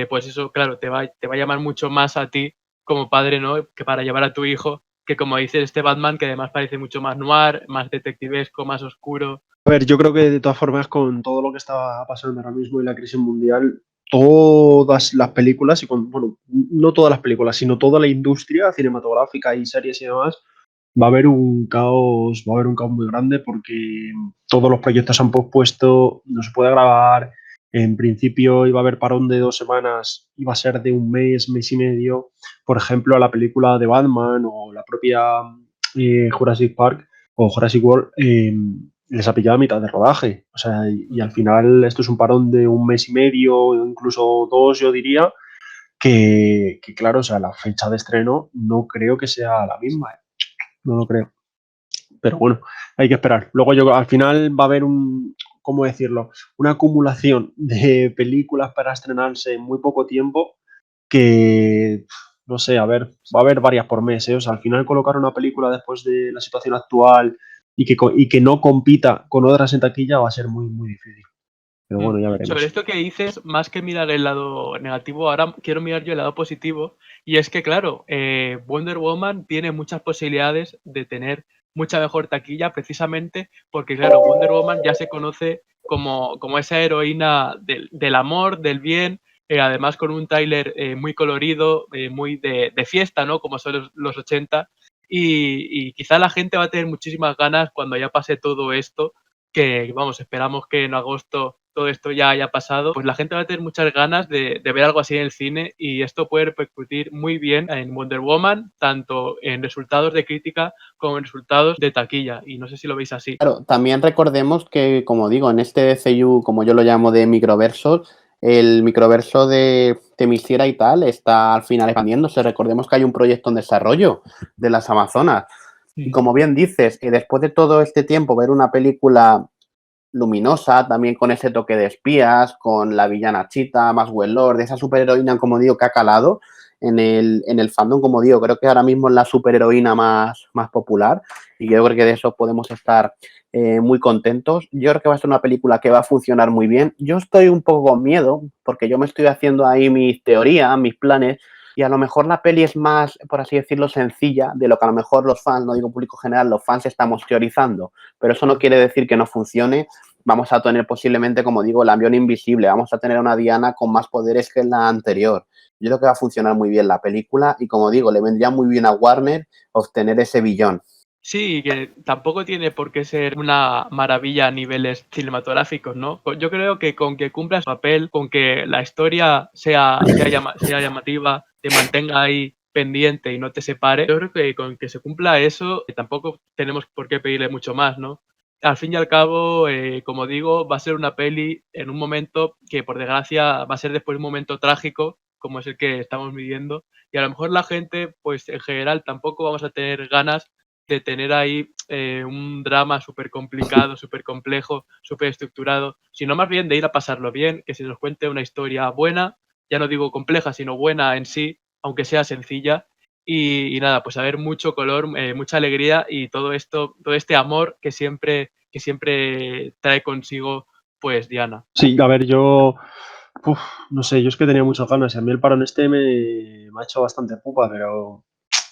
pues eso, claro, te va a llamar mucho más a ti como padre, ¿no? Que para llevar a tu hijo, que como dices, este Batman, que además parece mucho más noir, más detectivesco, más oscuro. A ver, yo creo que de todas formas, con todo lo que está pasando ahora mismo y la crisis mundial, todas las películas, y bueno, no todas las películas, sino toda la industria cinematográfica y series y demás, va a haber un caos muy grande porque todos los proyectos se han pospuesto, no se puede grabar. En principio iba a haber parón de 2 semanas, iba a ser de un mes, mes y medio. Por ejemplo, la película de Batman o la propia Jurassic Park o Jurassic World les ha pillado a mitad de rodaje. O sea, y al final esto es un parón de un mes y medio, incluso dos, yo diría, que claro, o sea, la fecha de estreno no creo que sea la misma. No lo creo. Pero bueno, hay que esperar. Luego yo al final va a haber ¿cómo decirlo? Una acumulación de películas para estrenarse en muy poco tiempo que, no sé, a ver, va a haber varias por mes, ¿eh? O sea, al final colocar una película después de la situación actual y que no compita con otras en taquilla va a ser muy, muy difícil. Pero Mm. bueno, ya Sobre veremos. esto que dices, más que mirar el lado negativo, ahora quiero mirar yo el lado positivo. Y es que, claro, Wonder Woman tiene muchas posibilidades de tener mucha mejor taquilla, precisamente porque, claro, Wonder Woman ya se conoce como esa heroína del amor, del bien, además con un tráiler muy colorido, muy de fiesta, ¿no? Como son los 80. y quizá la gente va a tener muchísimas ganas cuando ya pase todo esto, que vamos, esperamos que en agosto todo esto ya haya pasado, pues la gente va a tener muchas ganas de ver algo así en el cine y esto puede repercutir muy bien en Wonder Woman, tanto en resultados de crítica como en resultados de taquilla. Y no sé si lo veis así. Claro, también recordemos que, como digo, en este DCU, como yo lo llamo de microversos, el microverso de Themyscira y tal está al final expandiéndose. Recordemos que hay un proyecto en desarrollo de las Amazonas. Y como bien dices, después de todo este tiempo, ver una película luminosa, también con ese toque de espías, con la villana Cheetah, Maxwell Lord, de esa superheroína, como digo, que ha calado en el fandom, como digo, creo que ahora mismo es la superheroína más popular y yo creo que de eso podemos estar muy contentos. Yo creo que va a ser una película que va a funcionar muy bien. Yo estoy un poco con miedo porque yo me estoy haciendo ahí mis teorías, mis planes y a lo mejor la peli es más, por así decirlo, sencilla de lo que a lo mejor los fans, no digo público general, los fans estamos teorizando, pero eso no quiere decir que no funcione. Vamos a tener posiblemente, como digo, el avión invisible, vamos a tener una Diana con más poderes que en la anterior. Yo creo que va a funcionar muy bien la película y, como digo, le vendría muy bien a Warner obtener ese billón. Sí, que tampoco tiene por qué ser una maravilla a niveles cinematográficos, ¿no? Yo creo que con que cumpla su papel, con que la historia sea llamativa, te mantenga ahí pendiente y no te separe, yo creo que con que se cumpla eso, tampoco tenemos por qué pedirle mucho más, ¿no? Al fin y al cabo, como digo, va a ser una peli en un momento que, por desgracia, va a ser después un momento trágico, como es el que estamos viviendo, y a lo mejor la gente, pues en general, tampoco vamos a tener ganas de tener ahí un drama súper complicado, súper complejo, súper estructurado, sino más bien de ir a pasarlo bien, que se nos cuente una historia buena, ya no digo compleja, sino buena en sí, aunque sea sencilla. Y nada, pues a ver mucho color, mucha alegría y todo esto, todo este amor que siempre trae consigo pues Diana. Sí, a ver, yo, uf, no sé, yo es que tenía muchas ganas y a mí el parón este me ha hecho bastante pupa, pero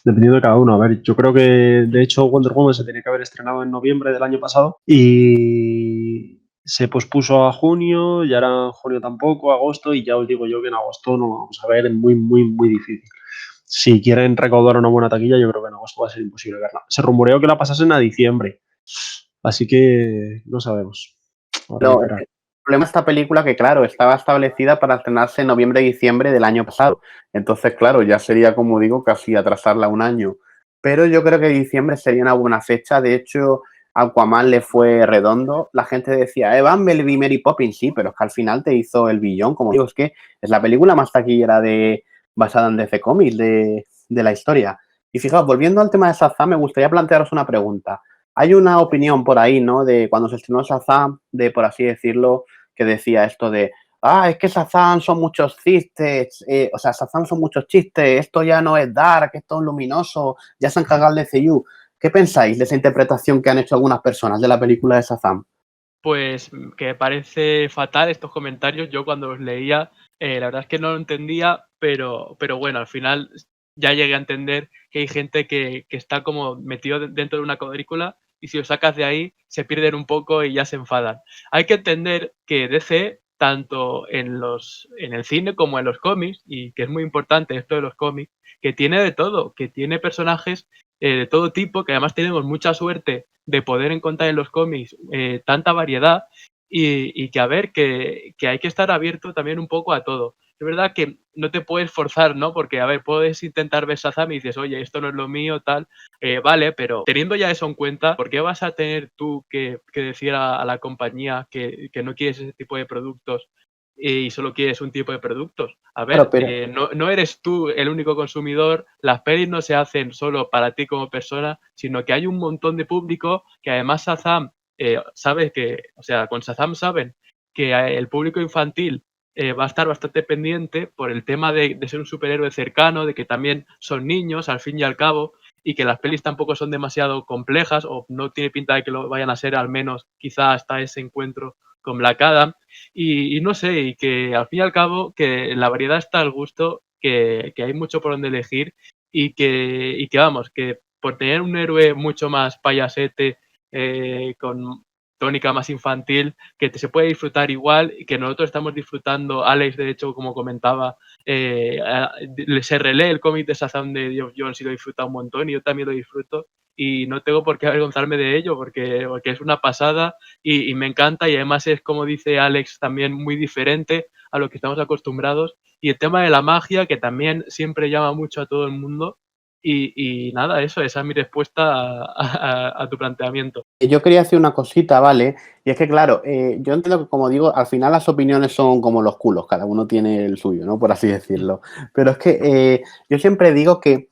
dependiendo de cada uno. A ver, yo creo que de hecho Wonder Woman se tenía que haber estrenado en noviembre del año pasado y se pospuso a junio, y ahora en junio tampoco, agosto, y ya os digo yo que en agosto no lo vamos a ver, es muy, muy, muy difícil. Si quieren recaudar una buena taquilla, yo creo que en agosto va a ser imposible verla. Se rumoreó que la pasasen a diciembre, así que no sabemos. Habrá que No, esperar. el problema de esta película que, claro, estaba establecida para estrenarse en noviembre-diciembre del año pasado. Entonces, claro, ya sería, como digo, casi atrasarla un año. Pero yo creo que diciembre sería una buena fecha. De hecho, Aquaman le fue redondo. La gente decía, Bumblebee, Mary Poppins, sí, pero es que al final te hizo el billón. Como digo, es que es la película más taquillera basada en DC Comics de la historia. Y fijaos, volviendo al tema de Shazam, me gustaría plantearos una pregunta. Hay una opinión por ahí, ¿no? De cuando se estrenó Shazam, de por así decirlo, que decía esto de, es que Shazam son muchos chistes, o sea, Shazam son muchos chistes, esto ya no es dark, esto es luminoso, ya se han cagado el DCU. ¿Qué pensáis de esa interpretación que han hecho algunas personas de la película de Shazam? Pues que me parece fatal estos comentarios. Yo cuando los leía, la verdad es que no lo entendía, pero bueno, al final ya llegué a entender que hay gente que está como metido dentro de una cuadrícula y si lo sacas de ahí se pierden un poco y ya se enfadan. Hay que entender que DC, tanto en el cine como en los cómics, y que es muy importante esto de los cómics, que tiene de todo, que tiene personajes de todo tipo, que además tenemos mucha suerte de poder encontrar en los cómics tanta variedad y que a ver, que hay que estar abierto también un poco a todo. Es verdad que no te puedes forzar, ¿no? Porque, a ver, puedes intentar ver Shazam y dices, oye, esto no es lo mío, tal, vale, pero teniendo ya eso en cuenta, ¿por qué vas a tener tú que decir a la compañía que no quieres ese tipo de productos y solo quieres un tipo de productos? A Claro, ver, pero no eres tú el único consumidor, las pelis no se hacen solo para ti como persona, sino que hay un montón de público que además Shazam sabe que, o sea, con Shazam saben que el público infantil va a estar bastante pendiente por el tema de ser un superhéroe cercano, de que también son niños al fin y al cabo, y que las pelis tampoco son demasiado complejas o no tiene pinta de que lo vayan a ser, al menos quizá hasta ese encuentro con Black Adam. Y no sé, y que al fin y al cabo que la variedad está al gusto, que hay mucho por donde elegir y que vamos, que por tener un héroe mucho más payasete, con tónica más infantil, que se puede disfrutar igual y que nosotros estamos disfrutando. Alex, de hecho, como comentaba, se relee el cómic de Shazam de Geoff Johns y lo disfruta un montón y yo también lo disfruto y no tengo por qué avergonzarme de ello porque es una pasada y me encanta y además es, como dice Alex, también muy diferente a lo que estamos acostumbrados. Y el tema de la magia, que también siempre llama mucho a todo el mundo. Y nada, esa es mi respuesta a tu planteamiento. Yo quería hacer una cosita, ¿vale? Y es que, claro, yo entiendo que, como digo, al final las opiniones son como los culos, cada uno tiene el suyo, ¿no? Por así decirlo. Pero es que yo siempre digo que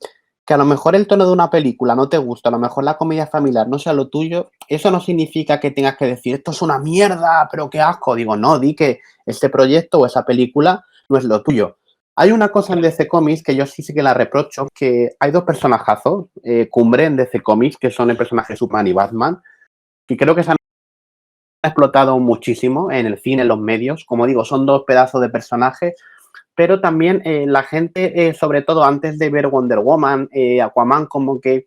a lo mejor el tono de una película no te gusta, a lo mejor la comedia familiar no sea lo tuyo, eso no significa que tengas que decir, esto es una mierda, pero qué asco. Digo, no, di que este proyecto o esa película no es lo tuyo. Hay una cosa en DC Comics que yo sí que la reprocho, que hay dos personajazos, cumbre en DC Comics, que son el personaje Superman y Batman, que creo que se han explotado muchísimo en el cine, en los medios. Como digo, son dos pedazos de personajes, pero también la gente, sobre todo antes de ver Wonder Woman, Aquaman, como que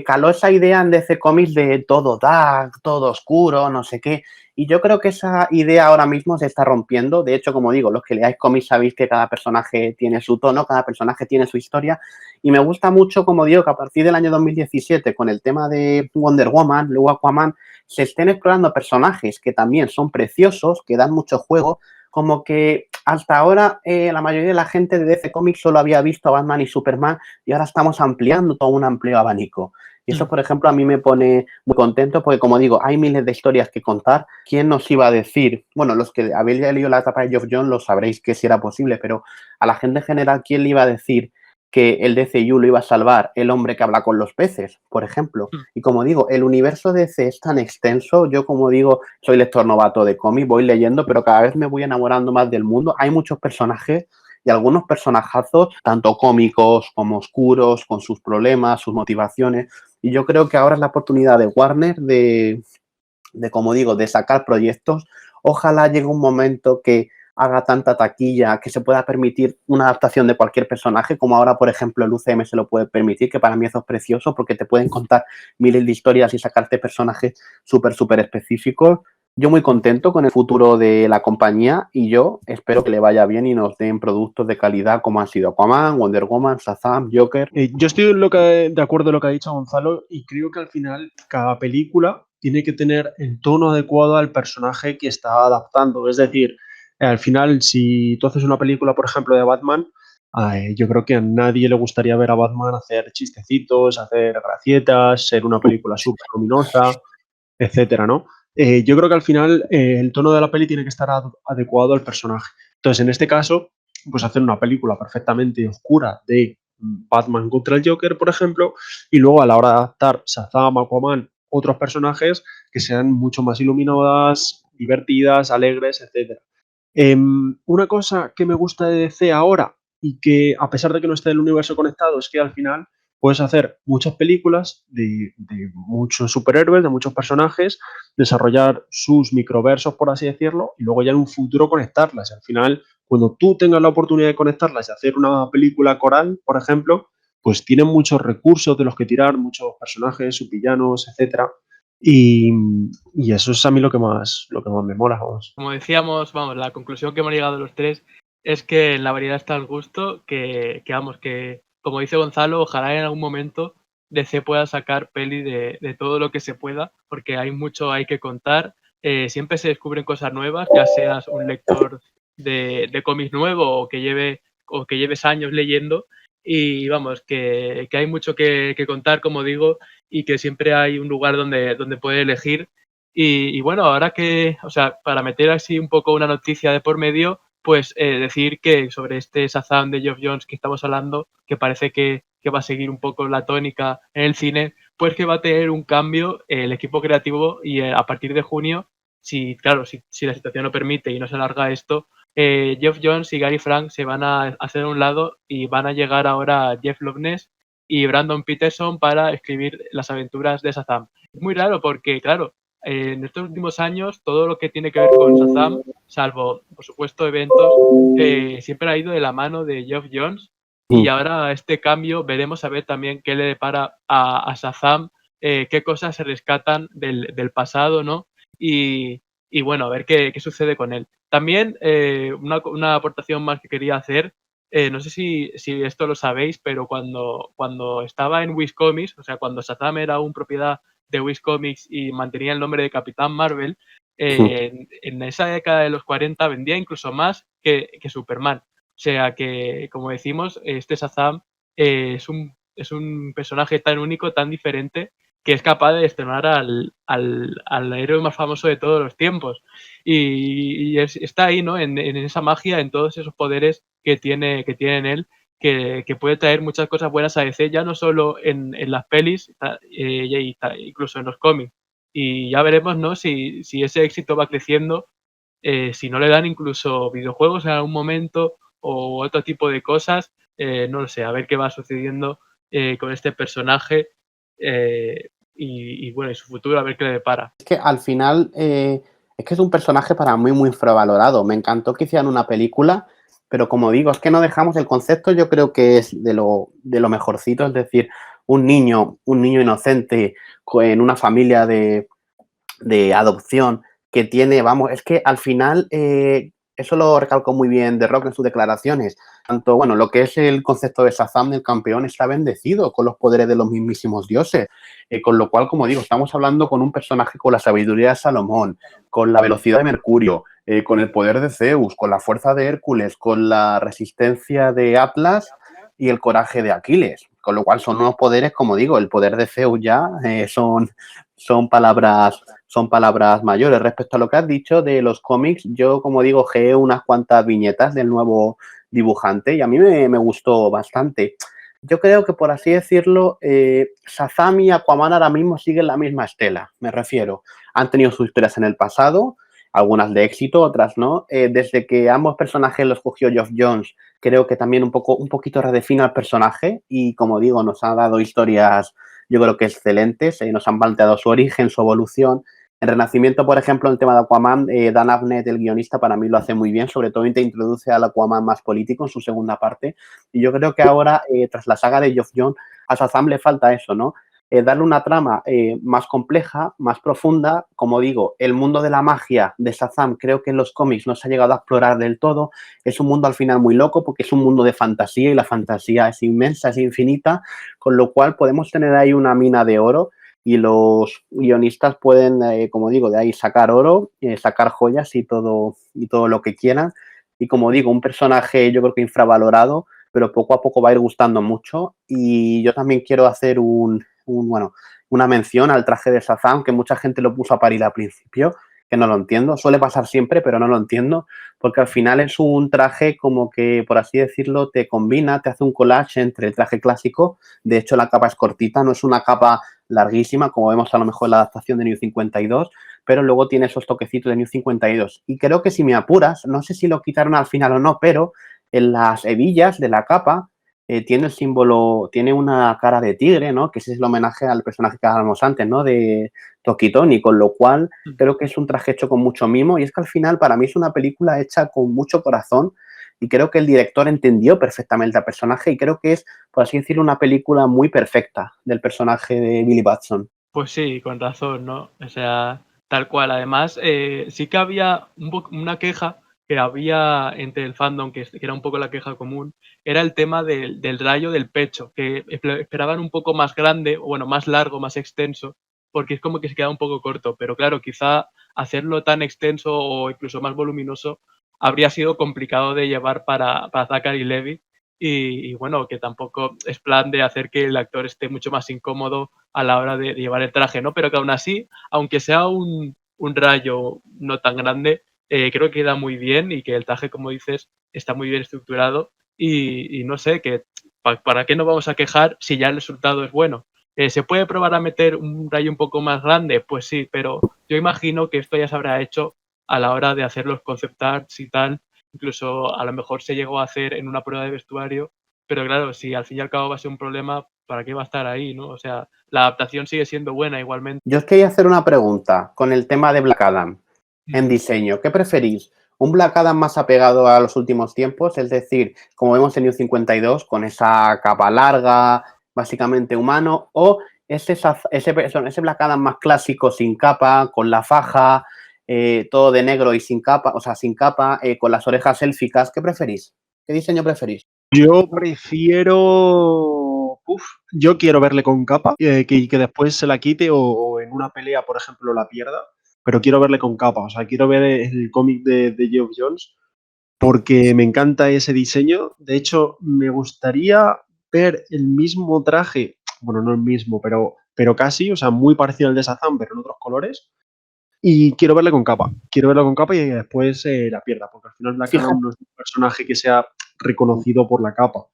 caló esa idea en DC Comics de todo dark, todo oscuro, no sé qué. Y yo creo que esa idea ahora mismo se está rompiendo. De hecho, como digo, los que leáis cómics sabéis que cada personaje tiene su tono, cada personaje tiene su historia. Y me gusta mucho, como digo, que a partir del año 2017, con el tema de Wonder Woman, luego Aquaman, se estén explorando personajes que también son preciosos, que dan mucho juego, como que hasta ahora la mayoría de la gente de DC Comics solo había visto a Batman y Superman y ahora estamos ampliando todo un amplio abanico. Y eso, por ejemplo, a mí me pone muy contento porque, como digo, hay miles de historias que contar. ¿Quién nos iba a decir? Bueno, los que habéis leído la etapa de Geoff Johns lo sabréis que sí era posible, pero a la gente en general, ¿quién le iba a decir que el DCU lo iba a salvar el hombre que habla con los peces, por ejemplo? Y como digo, el universo DC es tan extenso. Yo, como digo, soy lector novato de cómics, voy leyendo, pero cada vez me voy enamorando más del mundo. Hay muchos personajes y algunos personajazos, tanto cómicos como oscuros, con sus problemas, sus motivaciones. Y yo creo que ahora es la oportunidad de Warner como digo, de sacar proyectos. Ojalá llegue un momento que haga tanta taquilla que se pueda permitir una adaptación de cualquier personaje, como ahora, por ejemplo, el UCM se lo puede permitir, que para mí eso es precioso porque te pueden contar miles de historias y sacarte personajes súper específicos. Yo muy contento con el futuro de la compañía y yo espero que le vaya bien y nos den productos de calidad como han sido Aquaman, Wonder Woman, Shazam, Joker. Yo estoy de acuerdo en lo que ha dicho Gonzalo y creo que al final cada película tiene que tener el tono adecuado al personaje que está adaptando. Es decir, al final, si tú haces una película, por ejemplo, de Batman, yo creo que a nadie le gustaría ver a Batman hacer chistecitos, hacer gracietas, ser una película súper luminosa, etcétera, ¿no? Yo creo que al final el tono de la peli tiene que estar adecuado al personaje. Entonces, en este caso, pues hacer una película perfectamente oscura de Batman contra el Joker, por ejemplo, y luego a la hora de adaptar Shazam, Aquaman, otros personajes que sean mucho más iluminadas, divertidas, alegres, etcétera. Una cosa que me gusta de DC ahora y que a pesar de que no esté el universo conectado es que al final puedes hacer muchas películas de muchos superhéroes, de muchos personajes, desarrollar sus microversos, por así decirlo, y luego ya en un futuro conectarlas. Y al final, cuando tú tengas la oportunidad de conectarlas y hacer una película coral, por ejemplo, pues tienen muchos recursos de los que tirar, muchos personajes, subvillanos, etcétera. Y, y eso es a mí lo que más me mola, vamos. Como decíamos, vamos, la conclusión que hemos llegado los tres es que en la variedad está el gusto, vamos, que como dice Gonzalo, ojalá en algún momento DC pueda sacar peli de todo lo que se pueda, porque hay mucho hay que contar. Siempre se descubren cosas nuevas, ya seas un lector de cómics nuevo o que lleves años leyendo. Y vamos, que hay mucho que contar, como digo, y que siempre hay un lugar donde poder elegir. Y bueno, ahora que, o sea, para meter así un poco una noticia de por medio, pues decir que sobre este Shazam de Geoff Johns que estamos hablando, que parece que va a seguir un poco la tónica en el cine, pues que va a tener un cambio el equipo creativo y a partir de junio, si claro, si la situación lo permite y no se alarga esto, Geoff Johns y Gary Frank se van a hacer a un lado y van a llegar ahora Jeff Loveness y Brandon Peterson para escribir las aventuras de Shazam. Es muy raro porque, claro, en estos últimos años todo lo que tiene que ver con Shazam, salvo por supuesto eventos, siempre ha ido de la mano de Geoff Johns y ahora este cambio veremos a ver también qué le depara a Shazam, qué cosas se rescatan del pasado, ¿no? y bueno, a ver qué sucede con él. También una aportación más que quería hacer, no sé si esto lo sabéis, pero cuando estaba en Wish Comics, o sea, cuando Shazam era aún propiedad de Wish Comics y mantenía el nombre de Capitán Marvel, en esa década de los 40 vendía incluso más que Superman. O sea que, como decimos, este Shazam es un personaje tan único, tan diferente, que es capaz de destronar al héroe más famoso de todos los tiempos. Y está ahí, ¿no? En esa magia, en todos esos poderes que tiene en él, que puede traer muchas cosas buenas a DC, ya no solo en las pelis, incluso en los cómics. Y ya veremos, ¿no? Si ese éxito va creciendo, si no le dan incluso videojuegos en algún momento o otro tipo de cosas, no lo sé, a ver qué va sucediendo con este personaje bueno, y su futuro, a ver qué le depara. Es que al final es que es un personaje para mí muy infravalorado. Me encantó que hicieran una película, pero como digo, es que no dejamos el concepto, yo creo que es de lo mejorcito, es decir, un niño inocente en una familia de adopción que tiene, vamos, es que al final eso lo recalcó muy bien The Rock en sus declaraciones. Tanto, bueno, lo que es el concepto de Shazam, del campeón, está bendecido con los poderes de los mismísimos dioses. Con lo cual, como digo, estamos hablando con un personaje con la sabiduría de Salomón, con la velocidad de Mercurio, con el poder de Zeus, con la fuerza de Hércules, con la resistencia de Atlas y el coraje de Aquiles. Con lo cual son unos poderes, como digo, el poder de Zeus ya son palabras mayores. Respecto a lo que has dicho de los cómics, yo, como digo, geé unas cuantas viñetas del nuevo dibujante y a mí me gustó bastante. Yo creo que, por así decirlo, Shazam y Aquaman ahora mismo siguen la misma estela, me refiero. Han tenido sus historias en el pasado, algunas de éxito, otras no. Desde que ambos personajes los cogió Geoff Johns, creo que también un poquito redefine al personaje y, como digo, nos ha dado historias, yo creo que excelentes. Nos han planteado su origen, su evolución. En Renacimiento, por ejemplo, en el tema de Aquaman, Dan Abnett, el guionista, para mí lo hace muy bien, sobre todo te introduce al Aquaman más político en su segunda parte. Y yo creo que ahora, tras la saga de Geoff Johns, a Shazam le falta eso, ¿no? Darle una trama más compleja, más profunda. Como digo, el mundo de la magia de Shazam creo que en los cómics no se ha llegado a explorar del todo. Es un mundo al final muy loco porque es un mundo de fantasía y la fantasía es inmensa, es infinita, con lo cual podemos tener ahí una mina de oro y los guionistas pueden, como digo, de ahí sacar oro, sacar joyas y todo lo que quieran. Y como digo, un personaje yo creo que infravalorado, pero poco a poco va a ir gustando mucho. Y yo también quiero hacer una mención al traje de Shazam, que mucha gente lo puso a parir al principio, que no lo entiendo. Suele pasar siempre, pero no lo entiendo, porque al final es un traje como que, por así decirlo, te combina, te hace un collage entre el traje clásico. De hecho, la capa es cortita, no es una capa larguísima, como vemos a lo mejor en la adaptación de New 52, pero luego tiene esos toquecitos de New 52. Y creo que, si me apuras, no sé si lo quitaron al final o no, pero en las hebillas de la capa tiene el símbolo, tiene una cara de tigre, ¿no? Que ese es el homenaje al personaje que hablábamos antes, ¿no? De Tokitoni, con lo cual creo que es un traje hecho con mucho mimo y es que al final para mí es una película hecha con mucho corazón y creo que el director entendió perfectamente al personaje y creo que es, por así decirlo, una película muy perfecta del personaje de Billy Batson. Pues sí, con razón, ¿no? O sea, tal cual. Además, sí que había una queja que había entre el fandom, que era un poco la queja común, era el tema del rayo del pecho, que esperaban un poco más grande, o bueno, más largo, más extenso, porque es como que se queda un poco corto. Pero claro, quizá hacerlo tan extenso o incluso más voluminoso habría sido complicado de llevar para Zachary Levi. Y bueno, que tampoco es plan de hacer que el actor esté mucho más incómodo a la hora de llevar el traje, ¿no? Pero que aún así, aunque sea un rayo no tan grande, creo que queda muy bien y que el traje, como dices, está muy bien estructurado y no sé, que ¿para qué nos vamos a quejar si ya el resultado es bueno? ¿Se puede probar a meter un rayo un poco más grande? Pues sí, pero yo imagino que esto ya se habrá hecho a la hora de hacer los concept arts y tal. Incluso a lo mejor se llegó a hacer en una prueba de vestuario, pero claro, si al fin y al cabo va a ser un problema, ¿para qué va a estar ahí, no? O sea, la adaptación sigue siendo buena igualmente. Yo os quería hacer una pregunta con el tema de Black Adam en diseño. ¿Qué preferís? ¿Un Black Adam más apegado a los últimos tiempos? Es decir, como vemos en New 52, con esa capa larga, básicamente humano, o ese Black Adam más clásico, sin capa, con la faja, todo de negro y sin capa, o sea, sin capa, con las orejas élficas. ¿Qué preferís? ¿Qué diseño preferís? Yo prefiero. Yo quiero verle con capa, que después se la quite o en una pelea, por ejemplo, la pierda. Pero quiero verle con capa. O sea, quiero ver el cómic de Geoff Jones porque me encanta ese diseño. De hecho, me gustaría ver el mismo traje. Bueno, no el mismo, pero casi. O sea, muy parecido al de Shazam, pero en otros colores. Y quiero verle con capa. Quiero verlo con capa y después la pierda. Porque al final Black Fíjate, Adam no es un personaje que sea reconocido por la capa.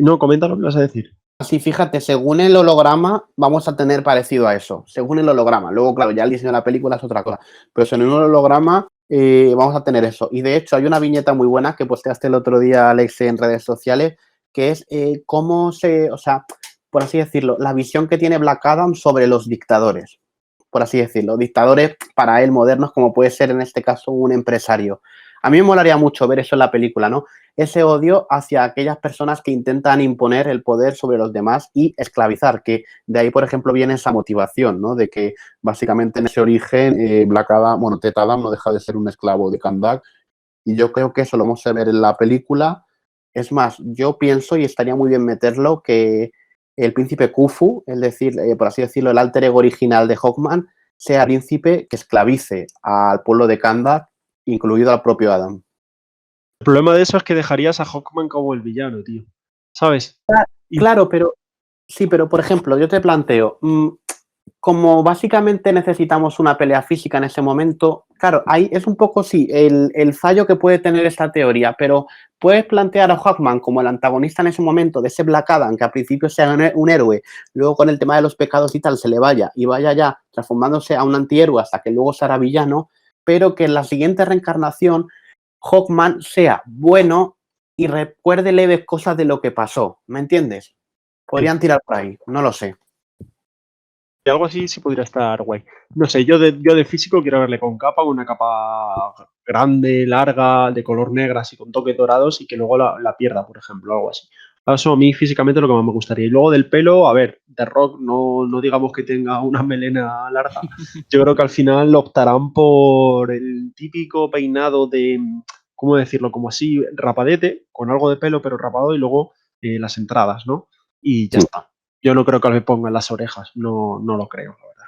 No, comenta lo que vas a decir. sí, fíjate, según el holograma vamos a tener parecido a eso, según el holograma. Luego, claro, ya el diseño de la película es otra cosa, pero según el holograma vamos a tener eso. Y de hecho hay una viñeta muy buena que posteaste el otro día, Alex, en redes sociales, que es cómo o sea, por así decirlo, la visión que tiene Black Adam sobre los dictadores, por así decirlo. Dictadores para él modernos, como puede ser en este caso un empresario. A mí me molaría mucho ver eso en la película, ¿no? Ese odio hacia aquellas personas que intentan imponer el poder sobre los demás y esclavizar, que de ahí, por ejemplo, viene esa motivación, ¿no? De que básicamente en ese origen Black Adam, bueno, Ted Adam no deja de ser un esclavo de Kandak y yo creo que eso lo vamos a ver en la película. Es más, yo pienso y estaría muy bien meterlo que el príncipe Khufu, es decir, por así decirlo, el alter ego original de Hawkman, sea el príncipe que esclavice al pueblo de Kandak, incluido al propio Adam. El problema de eso es que dejarías a Hawkman como el villano, tío. ¿Sabes? Y Claro, pero sí, pero por ejemplo, yo te planteo, como básicamente necesitamos una pelea física en ese momento, claro, ahí es un poco, sí, el fallo que puede tener esta teoría, pero puedes plantear a Hawkman como el antagonista en ese momento de ese Black Adam, que al principio sea un héroe, luego con el tema de los pecados y tal se le vaya y vaya ya transformándose a un antihéroe hasta que luego será villano, pero que en la siguiente reencarnación Hawkman sea bueno y recuerde leves cosas de lo que pasó, ¿me entiendes? Podrían tirar por ahí, no lo sé. algo así sí podría estar guay. No sé, yo de físico quiero verle con capa, una capa grande, larga, de color negra, así con toques dorados y que luego la pierda, por ejemplo, algo así. Eso a mí físicamente es lo que más me gustaría. Y luego del pelo, a ver, The Rock no digamos que tenga una melena larga. Yo creo que al final optarán por el típico peinado de, ¿cómo decirlo? Como así, rapadete, con algo de pelo pero rapado y luego las entradas, ¿no? Y ya está. Yo no creo que le pongan las orejas, no lo creo, la verdad.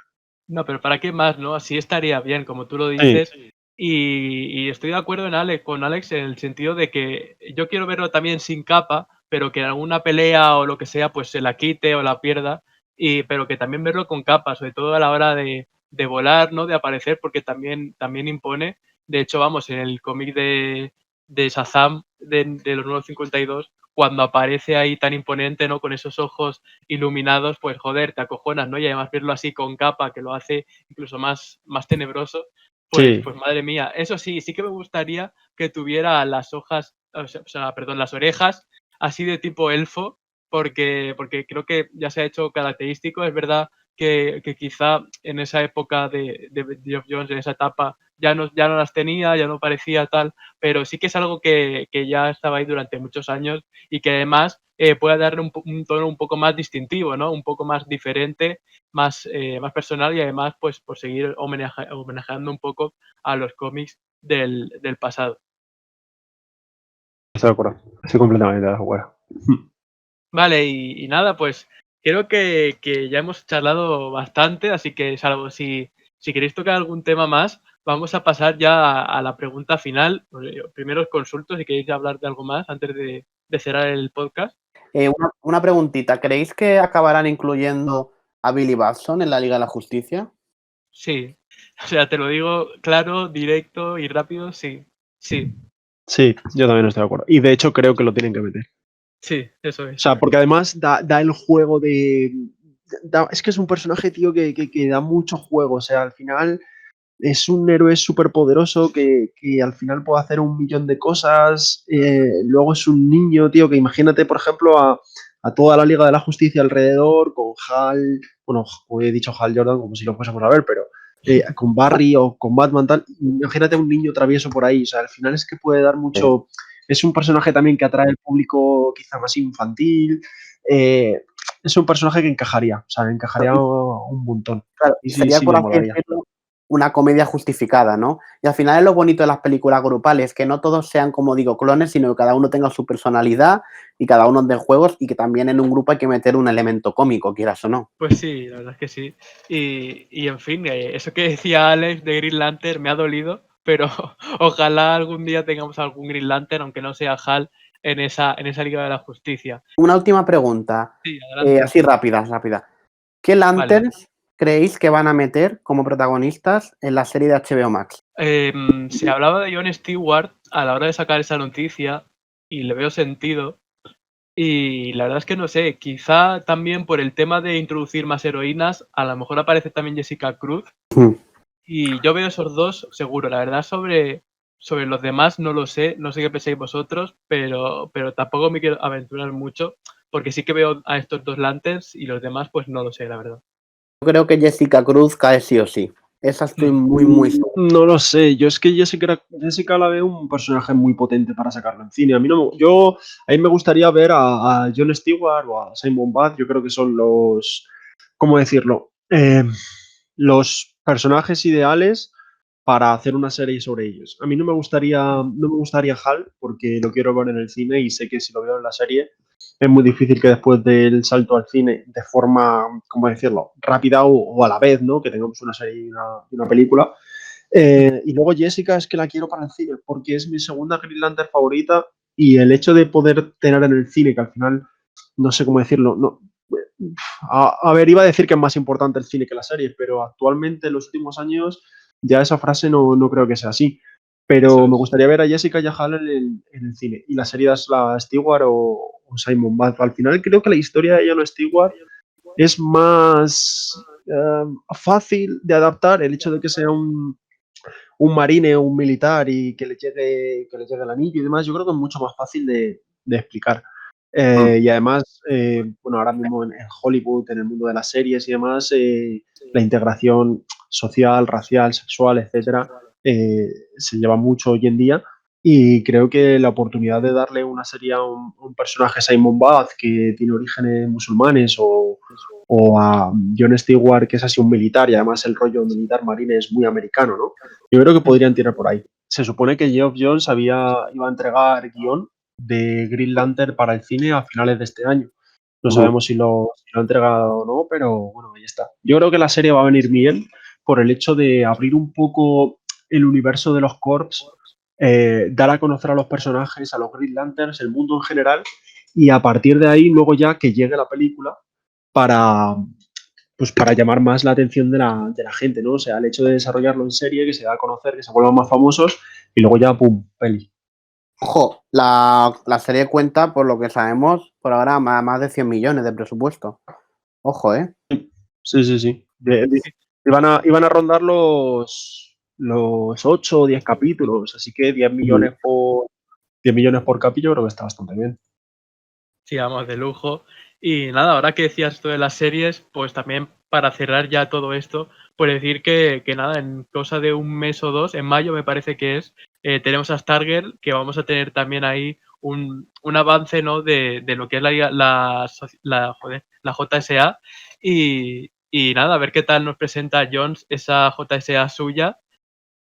No, pero ¿para qué más, no? Así estaría bien, como tú lo Sí, dices. Y estoy de acuerdo con Alex en el sentido de que yo quiero verlo también sin capa, pero que en alguna pelea o lo que sea, pues se la quite o la pierda. Pero que también verlo con capa, sobre todo a la hora de volar, ¿no? De aparecer, porque también impone. De hecho, vamos, en el cómic de Shazam de los nuevos 52, cuando aparece ahí tan imponente, ¿no? Con esos ojos iluminados, pues joder, te acojonas, ¿no? Y además verlo así con capa, que lo hace incluso más tenebroso, sí. pues madre mía. Eso sí, sí que me gustaría que tuviera las hojas, perdón, las orejas así de tipo elfo, porque creo que ya se ha hecho característico. Es verdad que quizá en esa época de Geoff Jones, en esa etapa, ya no las tenía, ya no parecía tal, pero sí que es algo que ya estaba ahí durante muchos años y que además puede darle un tono un poco más distintivo, ¿no? Un poco más diferente, más personal y además pues por seguir homenajeando un poco a los cómics del pasado. Estoy de acuerdo. Estoy completamente de acuerdo. Vale, y nada, pues creo que ya hemos charlado bastante, así que salvo si queréis tocar algún tema más, vamos a pasar ya a la pregunta final. Primero os consulto si queréis hablar de algo más antes de cerrar el podcast. Una preguntita, ¿creéis que acabarán incluyendo a Billy Batson en la Liga de la Justicia? Sí, o sea, te lo digo claro, directo y rápido, sí, sí, Sí, yo también estoy de acuerdo. Y de hecho creo que lo tienen que meter. sí, eso O es. sea, porque además da el juego de. Es que es un personaje, tío, que da mucho juego. O sea, al final es un héroe súper poderoso que al final puede hacer un millón de cosas. Luego es un niño, tío, que imagínate, por ejemplo, a toda la Liga de la Justicia alrededor, con Hal, bueno, he dicho Hal Jordan como si lo fuésemos a ver, pero con Barry o con Batman, tal. Imagínate un niño travieso por ahí. O sea, al final es que puede dar mucho. Es un personaje también que atrae al público quizá más infantil. es un personaje que encajaría, o sea, encajaría un montón. Claro, Y sería, sí por me así molaría. decirlo, una comedia justificada, ¿no? Y al final es lo bonito de las películas grupales, que no todos sean, como digo, clones, sino que cada uno tenga su personalidad y cada uno de juegos, y que también en un grupo hay que meter un elemento cómico, quieras o no. Pues sí, la verdad es que sí. Y en fin, eso que decía Alex de Green Lantern me ha dolido, pero ojalá algún día tengamos algún Green Lantern, aunque no sea Hal, en esa Liga de la Justicia. Una última pregunta, Sí, adelante. así rápida. ¿Qué Vale. Lanterns creéis que van a meter como protagonistas en la serie de HBO Max? Se hablaba de Jon Stewart a la hora de sacar esa noticia y le veo sentido. Y la verdad es que no sé, quizá también por el tema de introducir más heroínas, a lo mejor aparece también Jessica Cruz. Y yo veo esos dos seguro. La verdad sobre los demás no lo sé, no sé qué pensáis vosotros, pero tampoco me quiero aventurar mucho, porque sí que veo a estos dos Lanterns y los demás pues no lo sé, la verdad. Yo creo que Jessica Cruz cae sí o sí. Esa estoy Mm. muy seguro. No lo sé, yo es que Jessica la veo un personaje muy potente para sacarlo en cine. A mí a mí me gustaría ver a Jon Stewart o a Simon Bath, yo creo que son ¿cómo decirlo? Los personajes ideales para hacer una serie sobre ellos. A mí no me gustaría Hal porque lo quiero ver en el cine y sé que si lo veo en la serie es muy difícil que después del salto al cine de forma, ¿cómo decirlo?, rápida o a la vez, ¿no? Que tengamos una serie y una película. Y luego Jessica es que la quiero para el cine porque es mi segunda Green Lantern favorita y el hecho de poder tener en el cine, que al final, no sé cómo decirlo, no, a ver, iba a decir que es más importante el cine que la serie, pero actualmente en los últimos años ya esa frase no creo que sea así. Eso Pero me es. gustaría ver a Jessica y a Hal en el cine. Y la serie es la Stewart o Simon Bath. Al final creo que la historia de Jon Stewart es más fácil de adaptar el hecho de que sea un marine o un militar y que le llegue el anillo y demás. Yo creo que es mucho más fácil de explicar. Y además, bueno, ahora mismo en Hollywood, en el mundo de las series y demás, la integración social, racial, sexual, etcétera, se lleva mucho hoy en día. Y creo que la oportunidad de darle una serie a un personaje, Simon Bath, que tiene orígenes musulmanes, o a Jon Stewart, que es así un militar, y además el rollo militar marine es muy americano, ¿no? Yo creo que podrían tirar por ahí. Se supone que Geoff Johns iba a entregar guión de Green Lantern para el cine a finales de este año. No sabemos si lo ha entregado o no, pero bueno, ahí está. Yo creo que la serie va a venir bien por el hecho de abrir un poco el universo de los Corps, dar a conocer a los personajes, a los Green Lanterns, el mundo en general, y a partir de ahí luego ya que llegue la película para, pues para llamar más la atención de la gente, ¿no? O sea, el hecho de desarrollarlo en serie, que se da a conocer, que se vuelvan más famosos y luego ya, pum, peli. Ojo, la serie cuenta, por lo que sabemos, por ahora más de 100 millones de presupuesto. Ojo, ¿eh? Sí, sí, sí. Iban a rondar los 8 o 10 capítulos, así que 10 millones por capítulo creo que está bastante bien. Sí, vamos, de lujo. Y nada, ahora que decías esto de las series, pues también para cerrar ya todo esto, pues decir que nada, en cosa de un mes o dos, en mayo me parece que es, tenemos a Stargirl, que vamos a tener también ahí un avance, ¿no? De lo que es la JSA. Y nada, a ver qué tal nos presenta Jones esa JSA suya.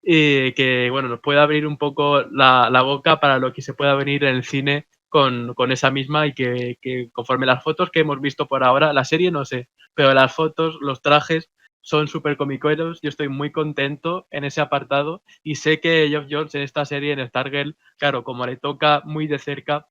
Y que bueno, nos puede abrir un poco la boca para lo que se pueda venir en el cine con esa misma y que conforme las fotos que hemos visto por ahora, la serie no sé, pero las fotos, los trajes son súper comiqueros. Yo estoy muy contento en ese apartado y sé que Geoff Johns en esta serie, en Stargirl, claro, como le toca muy de cerca,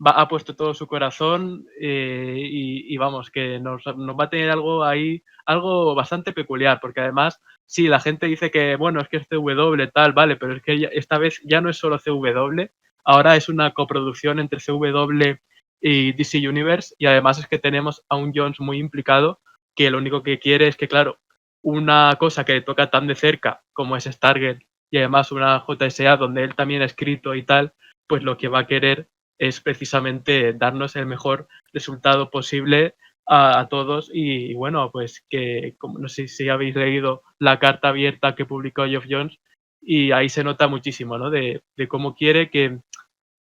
ha puesto todo su corazón y vamos, que nos va a tener algo ahí, algo bastante peculiar, porque además sí, la gente dice que, bueno, es que es CW, tal, vale, pero es que esta vez ya no es solo CW, ahora es una coproducción entre CW y DC Universe y además es que tenemos a un Jones muy implicado que lo único que quiere es que, claro, una cosa que le toca tan de cerca como es Stargirl y además una JSA donde él también ha escrito y tal, pues lo que va a querer es precisamente darnos el mejor resultado posible a todos y bueno, pues que como, no sé si habéis leído la carta abierta que publicó Geoff Johns y ahí se nota muchísimo, ¿no? De cómo quiere que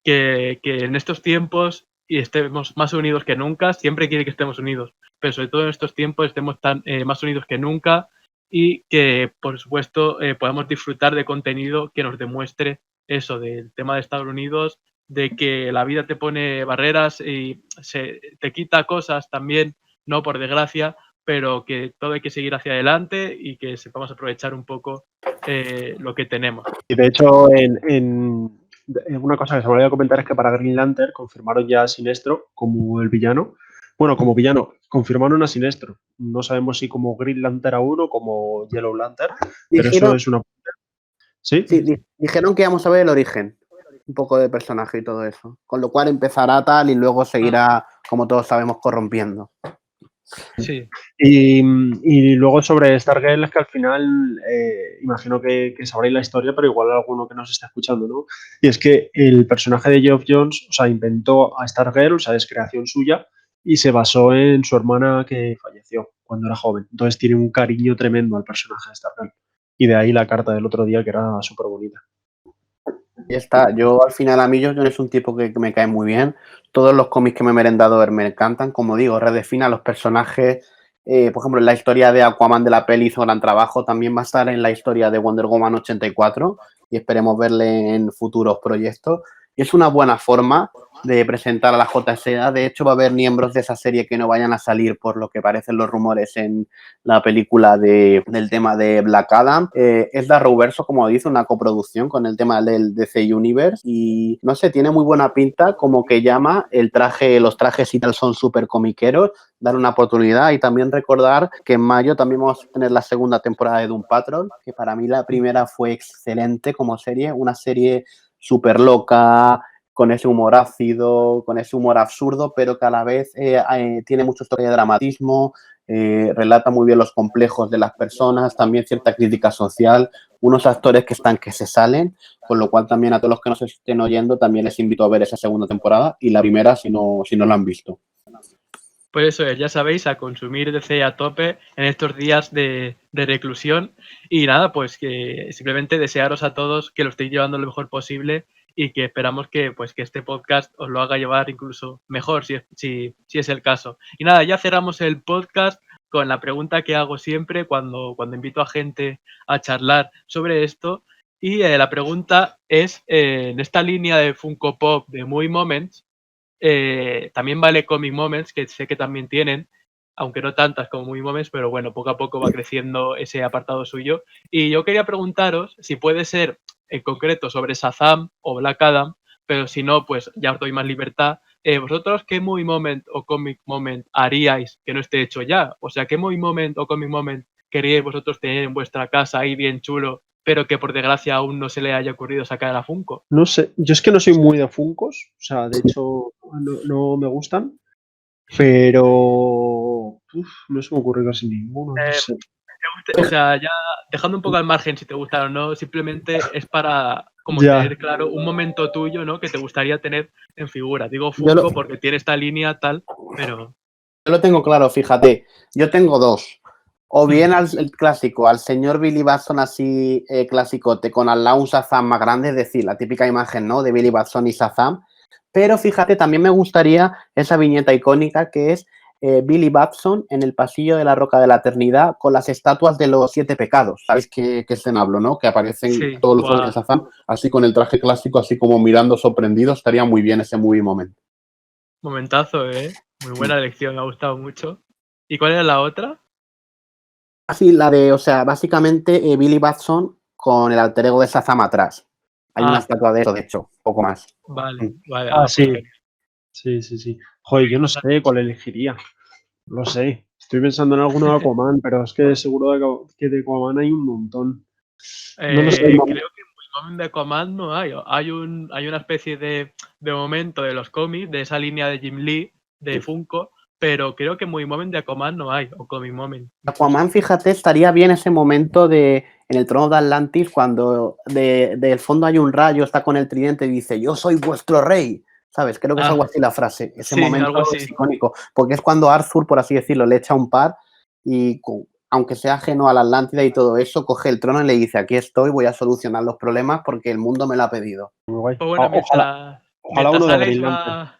en estos tiempos y estemos más unidos que nunca, siempre quiere que estemos unidos, pero sobre todo en estos tiempos estemos más unidos que nunca y que, por supuesto, podamos disfrutar de contenido que nos demuestre eso del tema de Estados Unidos, de que la vida te pone barreras y te quita cosas también, no por desgracia, pero que todo hay que seguir hacia adelante y que sepamos aprovechar un poco lo que tenemos. Y de hecho, una cosa que se me olvidó comentar es que para Green Lantern confirmaron ya a Sinestro como el villano. Bueno, como villano, confirmaron a Sinestro. No sabemos si como Green Lantern aún o como Yellow Lantern, pero eso es una... ¿Sí? Sí, dijeron que íbamos a ver el origen, un poco del personaje y todo eso. Con lo cual empezará tal y luego seguirá, como todos sabemos, corrompiendo. Sí. Y luego sobre Stargirl es que al final imagino que sabréis la historia, pero igual alguno que nos está escuchando, ¿no? Y es que el personaje de Geoff Johns, o sea, inventó a Stargirl, o sea, es creación suya, y se basó en su hermana que falleció cuando era joven. Entonces tiene un cariño tremendo al personaje de Stargirl. Y de ahí la carta del otro día que era súper bonita. Ya está. Yo al final a mí Geoff Johns es un tipo que me cae muy bien. Todos los cómics que me he merendado ver me encantan. Como digo, redefina los personajes. Por ejemplo, en la historia de Aquaman de la peli hizo gran trabajo. También va a estar en la historia de Wonder Woman 84 y esperemos verle en futuros proyectos. Y es una buena forma de presentar a la JSA. De hecho, va a haber miembros de esa serie que no vayan a salir por lo que parecen los rumores en la película del tema de Black Adam. Es de Arrowverso, como dice, una coproducción con el tema del DC Universe y no sé, tiene muy buena pinta, como que llama los trajes y tal son súper comiqueros, dar una oportunidad y también recordar que en mayo también vamos a tener la segunda temporada de Doom Patrol, que para mí la primera fue excelente como serie, una serie súper loca, con ese humor ácido, con ese humor absurdo, pero que a la vez tiene mucho historia de dramatismo, relata muy bien los complejos de las personas, también cierta crítica social, unos actores que se salen, con lo cual también a todos los que nos estén oyendo también les invito a ver esa segunda temporada y la primera si no la han visto. Pues eso es, ya sabéis, a consumir DC a tope en estos días de reclusión y nada, pues que simplemente desearos a todos que lo estéis llevando lo mejor posible y que esperamos que este podcast os lo haga llevar incluso mejor si es el caso. Y nada, ya cerramos el podcast con la pregunta que hago siempre cuando invito a gente a charlar sobre esto y la pregunta es, en esta línea de Funko Pop de Movie Moments, también vale Comic Moments, que sé que también tienen, aunque no tantas como Movie Moments, pero bueno, poco a poco va creciendo ese apartado suyo. Y yo quería preguntaros si puede ser en concreto sobre Shazam o Black Adam, pero si no, pues ya os doy más libertad. ¿Vosotros qué Movie Moment o Comic Moment haríais que no esté hecho ya? O sea, ¿qué Movie Moment o Comic Moment queríais vosotros tener en vuestra casa ahí bien chulo, pero que por desgracia aún no se le haya ocurrido sacar a Funko? No sé, yo es que no soy muy de Funkos, o sea, de hecho no me gustan, pero no se me ocurre casi ninguno, no sé. O sea, ya dejando un poco al margen si te gustan o no, simplemente es para como Ya. tener claro un momento tuyo, ¿no? Que te gustaría tener en figura. Digo Funko porque tiene esta línea tal, pero... Yo lo tengo claro, fíjate. Yo tengo dos. O bien el clásico, al señor Billy Batson así clasicote, con al lado un Shazam más grande, es decir, la típica imagen, ¿no? De Billy Batson y Shazam. Pero fíjate, también me gustaría esa viñeta icónica que es Billy Batson en el pasillo de la Roca de la Eternidad con las estatuas de los 7 pecados. ¿Sabéis qué escena hablo, no? Que aparecen Sí, todos los ojos de Shazam, así con el traje clásico, así como mirando sorprendido. Estaría muy bien ese movie moment. Momentazo, ¿eh? Muy buena elección, me ha gustado mucho. ¿Y cuál era la otra? Así, la de, o sea, básicamente Billy Batson con el alter ego de Shazam atrás. Hay una estatua de eso, de hecho, poco más. Vale, vale. Ah, Pues sí. Sí. Joder, yo no sé cuál elegiría. Lo sé. Estoy pensando en alguno de Aquaman, pero es que seguro que de Aquaman hay un montón. No lo sé. Creo que en Moment de Aquaman no hay. Hay una especie de momento de los cómics, de esa línea de Jim Lee, de Funko, pero creo que Movie Moment de Aquaman no hay, o Comic Moment. Aquaman, fíjate, estaría bien ese momento en el trono de Atlantis, cuando del fondo hay un rayo, está con el tridente y dice, yo soy vuestro rey. ¿Sabes? Creo que es algo así la frase. Ese sí, momento algo así. es icónico, porque es cuando Arthur, por así decirlo, le echa un par y aunque sea ajeno a la Atlántida y todo eso, coge el trono y le dice, aquí estoy, voy a solucionar los problemas porque el mundo me lo ha pedido. Muy guay. Pues bueno, Ojalá uno de Green Lantern.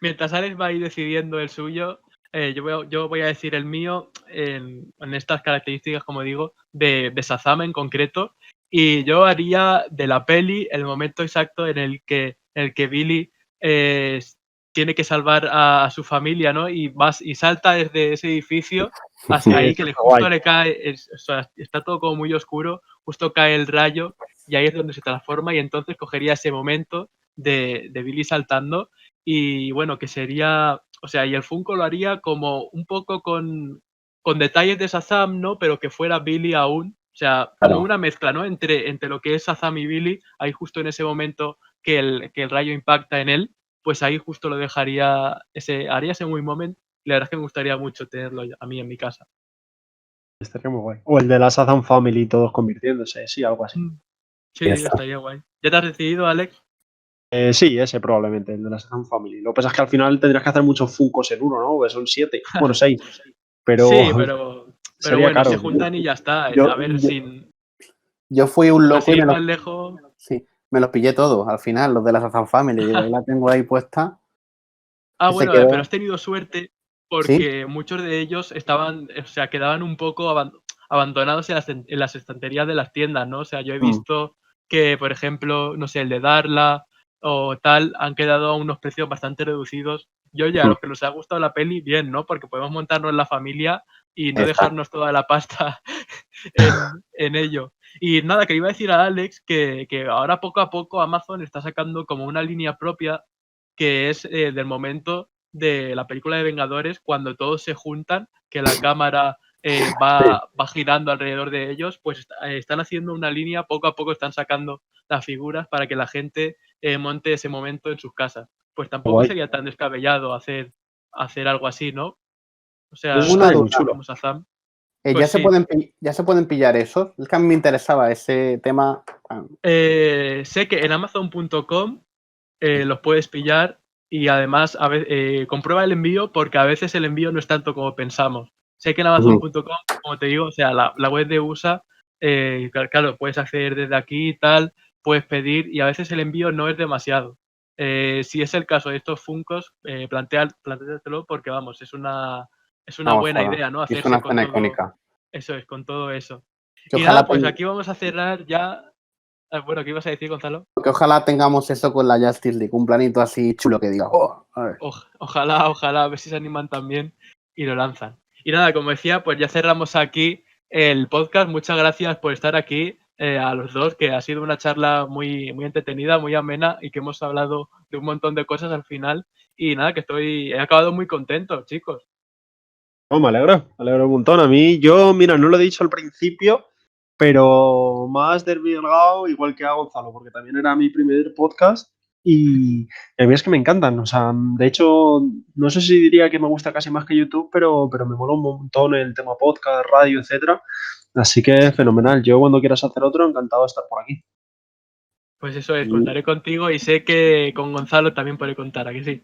mientras Alex va ahí decidiendo el suyo, yo voy a decir el mío en estas características, como digo, de Shazam en concreto. Y yo haría de la peli el momento exacto en el que Billy eh, tiene que salvar a su familia, ¿no? Y salta desde ese edificio hasta Sí, ahí, eso que está guay. justo le cae, o sea, está todo como muy oscuro, justo cae el rayo y ahí es donde se transforma y entonces cogería ese momento de Billy saltando y bueno, que sería, o sea, y el Funko lo haría como un poco con detalles de Shazam, ¿no? Pero que fuera Billy aún, o sea, como Claro. una mezcla, ¿no? Entre lo que es Shazam y Billy, ahí justo en ese momento que el rayo impacta en él, pues ahí justo lo dejaría, haría ese muy momento. Y la verdad es que me gustaría mucho tenerlo a mí en mi casa. Estaría muy guay. O el de la Shazam Family, todos convirtiéndose, sí, algo así. Mm, Ya sí, está. estaría guay. ¿Ya te has decidido, Alex? Sí, ese probablemente, el de la Shazam Family. Lo que pasa es que al final tendrías que hacer muchos Funkos en uno, ¿no? Porque son 7, bueno, 6, pero Sí, pero sería bueno, se caro. juntan y ya está. A Yo, ver, yo, yo fui un loco sin y ir más lejos. sí, me los pillé todos al final, los de la Shazam Family. Digo, ahí la tengo ahí puesta. Ah, Que se bueno, pero has quedó. tenido suerte Sí. porque muchos de ellos estaban, o sea, quedaban un poco abandonados en las estanterías de las tiendas, ¿no? O sea, yo he Mm, visto que, por ejemplo, no sé, el de Darla o tal, han quedado a unos precios bastante reducidos. Y oye, a mm, los que les ha gustado la peli, bien, ¿no? Porque podemos montarnos en la familia y no exacto. dejarnos toda la pasta en ello. Y nada, que iba a decir a Alex que ahora poco a poco Amazon está sacando como una línea propia que es del momento de la película de Vengadores, cuando todos se juntan, que la cámara Sí, va girando alrededor de ellos, pues están haciendo una línea, poco a poco están sacando las figuras para que la gente monte ese momento en sus casas. Pues tampoco guay. sería tan descabellado hacer algo así, ¿no? O Eso sea, una estaría muy duda. chulo. como Shazam. ¿Ya Pues se sí. pueden, ya se pueden pillar esos? Es que a mí me interesaba ese tema. Sé que en Amazon.com los puedes pillar y además comprueba el envío porque a veces el envío no es tanto como pensamos. Sé que en Ujú. Amazon.com, como te digo, o sea, la web de USA, claro, puedes acceder desde aquí y tal, puedes pedir y a veces el envío no es demasiado. Si es el caso de estos Funkos, plantéatelo porque vamos, es una Vamos, buena joder. idea, ¿no? Es Hacerse una con escena todo icónica. eso, es con todo eso. Que Y ojalá, nada, pues aquí vamos a cerrar ya. Bueno, ¿qué ibas a decir, Gonzalo? que ojalá tengamos eso con la Justice League, un planito así chulo que diga, "Oh, a ver". Ojalá, a ver si se animan también y lo lanzan. Y nada, como decía, pues ya cerramos aquí el podcast. Muchas gracias por estar aquí a los dos, que ha sido una charla muy, muy entretenida, muy amena y que hemos hablado de un montón de cosas al final. Y nada, he acabado muy contento, chicos. No, me alegro un montón. A mí, yo, mira, no lo he dicho al principio, pero más desvirgado, igual que a Gonzalo, porque también era mi primer podcast y a mí es que me encantan. O sea, de hecho, no sé si diría que me gusta casi más que YouTube, pero me mola un montón el tema podcast, radio, etcétera. Así que fenomenal. Yo cuando quieras hacer otro, encantado de estar por aquí. Pues eso es, Y contaré contigo y sé que con Gonzalo también podré contar, ¿a que sí?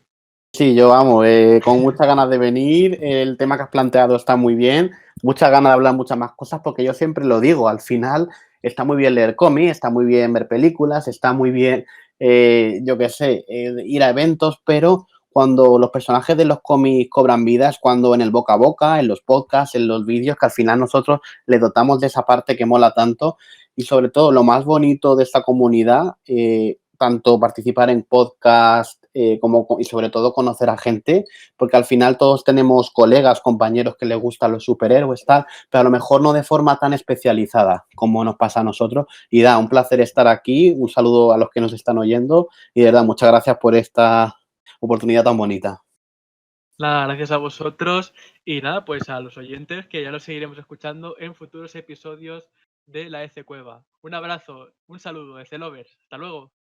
sí, yo vamos, con muchas ganas de venir. El tema que has planteado está muy bien. Muchas ganas de hablar muchas más cosas, porque yo siempre lo digo, al final está muy bien leer cómics, está muy bien ver películas, está muy bien, yo qué sé, ir a eventos, pero cuando los personajes de los cómics cobran vida es cuando en el boca a boca, en los podcasts, en los vídeos, que al final nosotros le dotamos de esa parte que mola tanto. Y sobre todo, lo más bonito de esta comunidad, tanto participar en podcast y sobre todo conocer a gente, porque al final todos tenemos colegas, compañeros que les gustan los superhéroes, tal, pero a lo mejor no de forma tan especializada como nos pasa a nosotros. Y da un placer estar aquí, un saludo a los que nos están oyendo y de verdad, muchas gracias por esta oportunidad tan bonita. Nada, gracias a vosotros y nada, pues a los oyentes que ya los seguiremos escuchando en futuros episodios de la EC Cueva. Un abrazo, un saludo de Celovers. Hasta luego.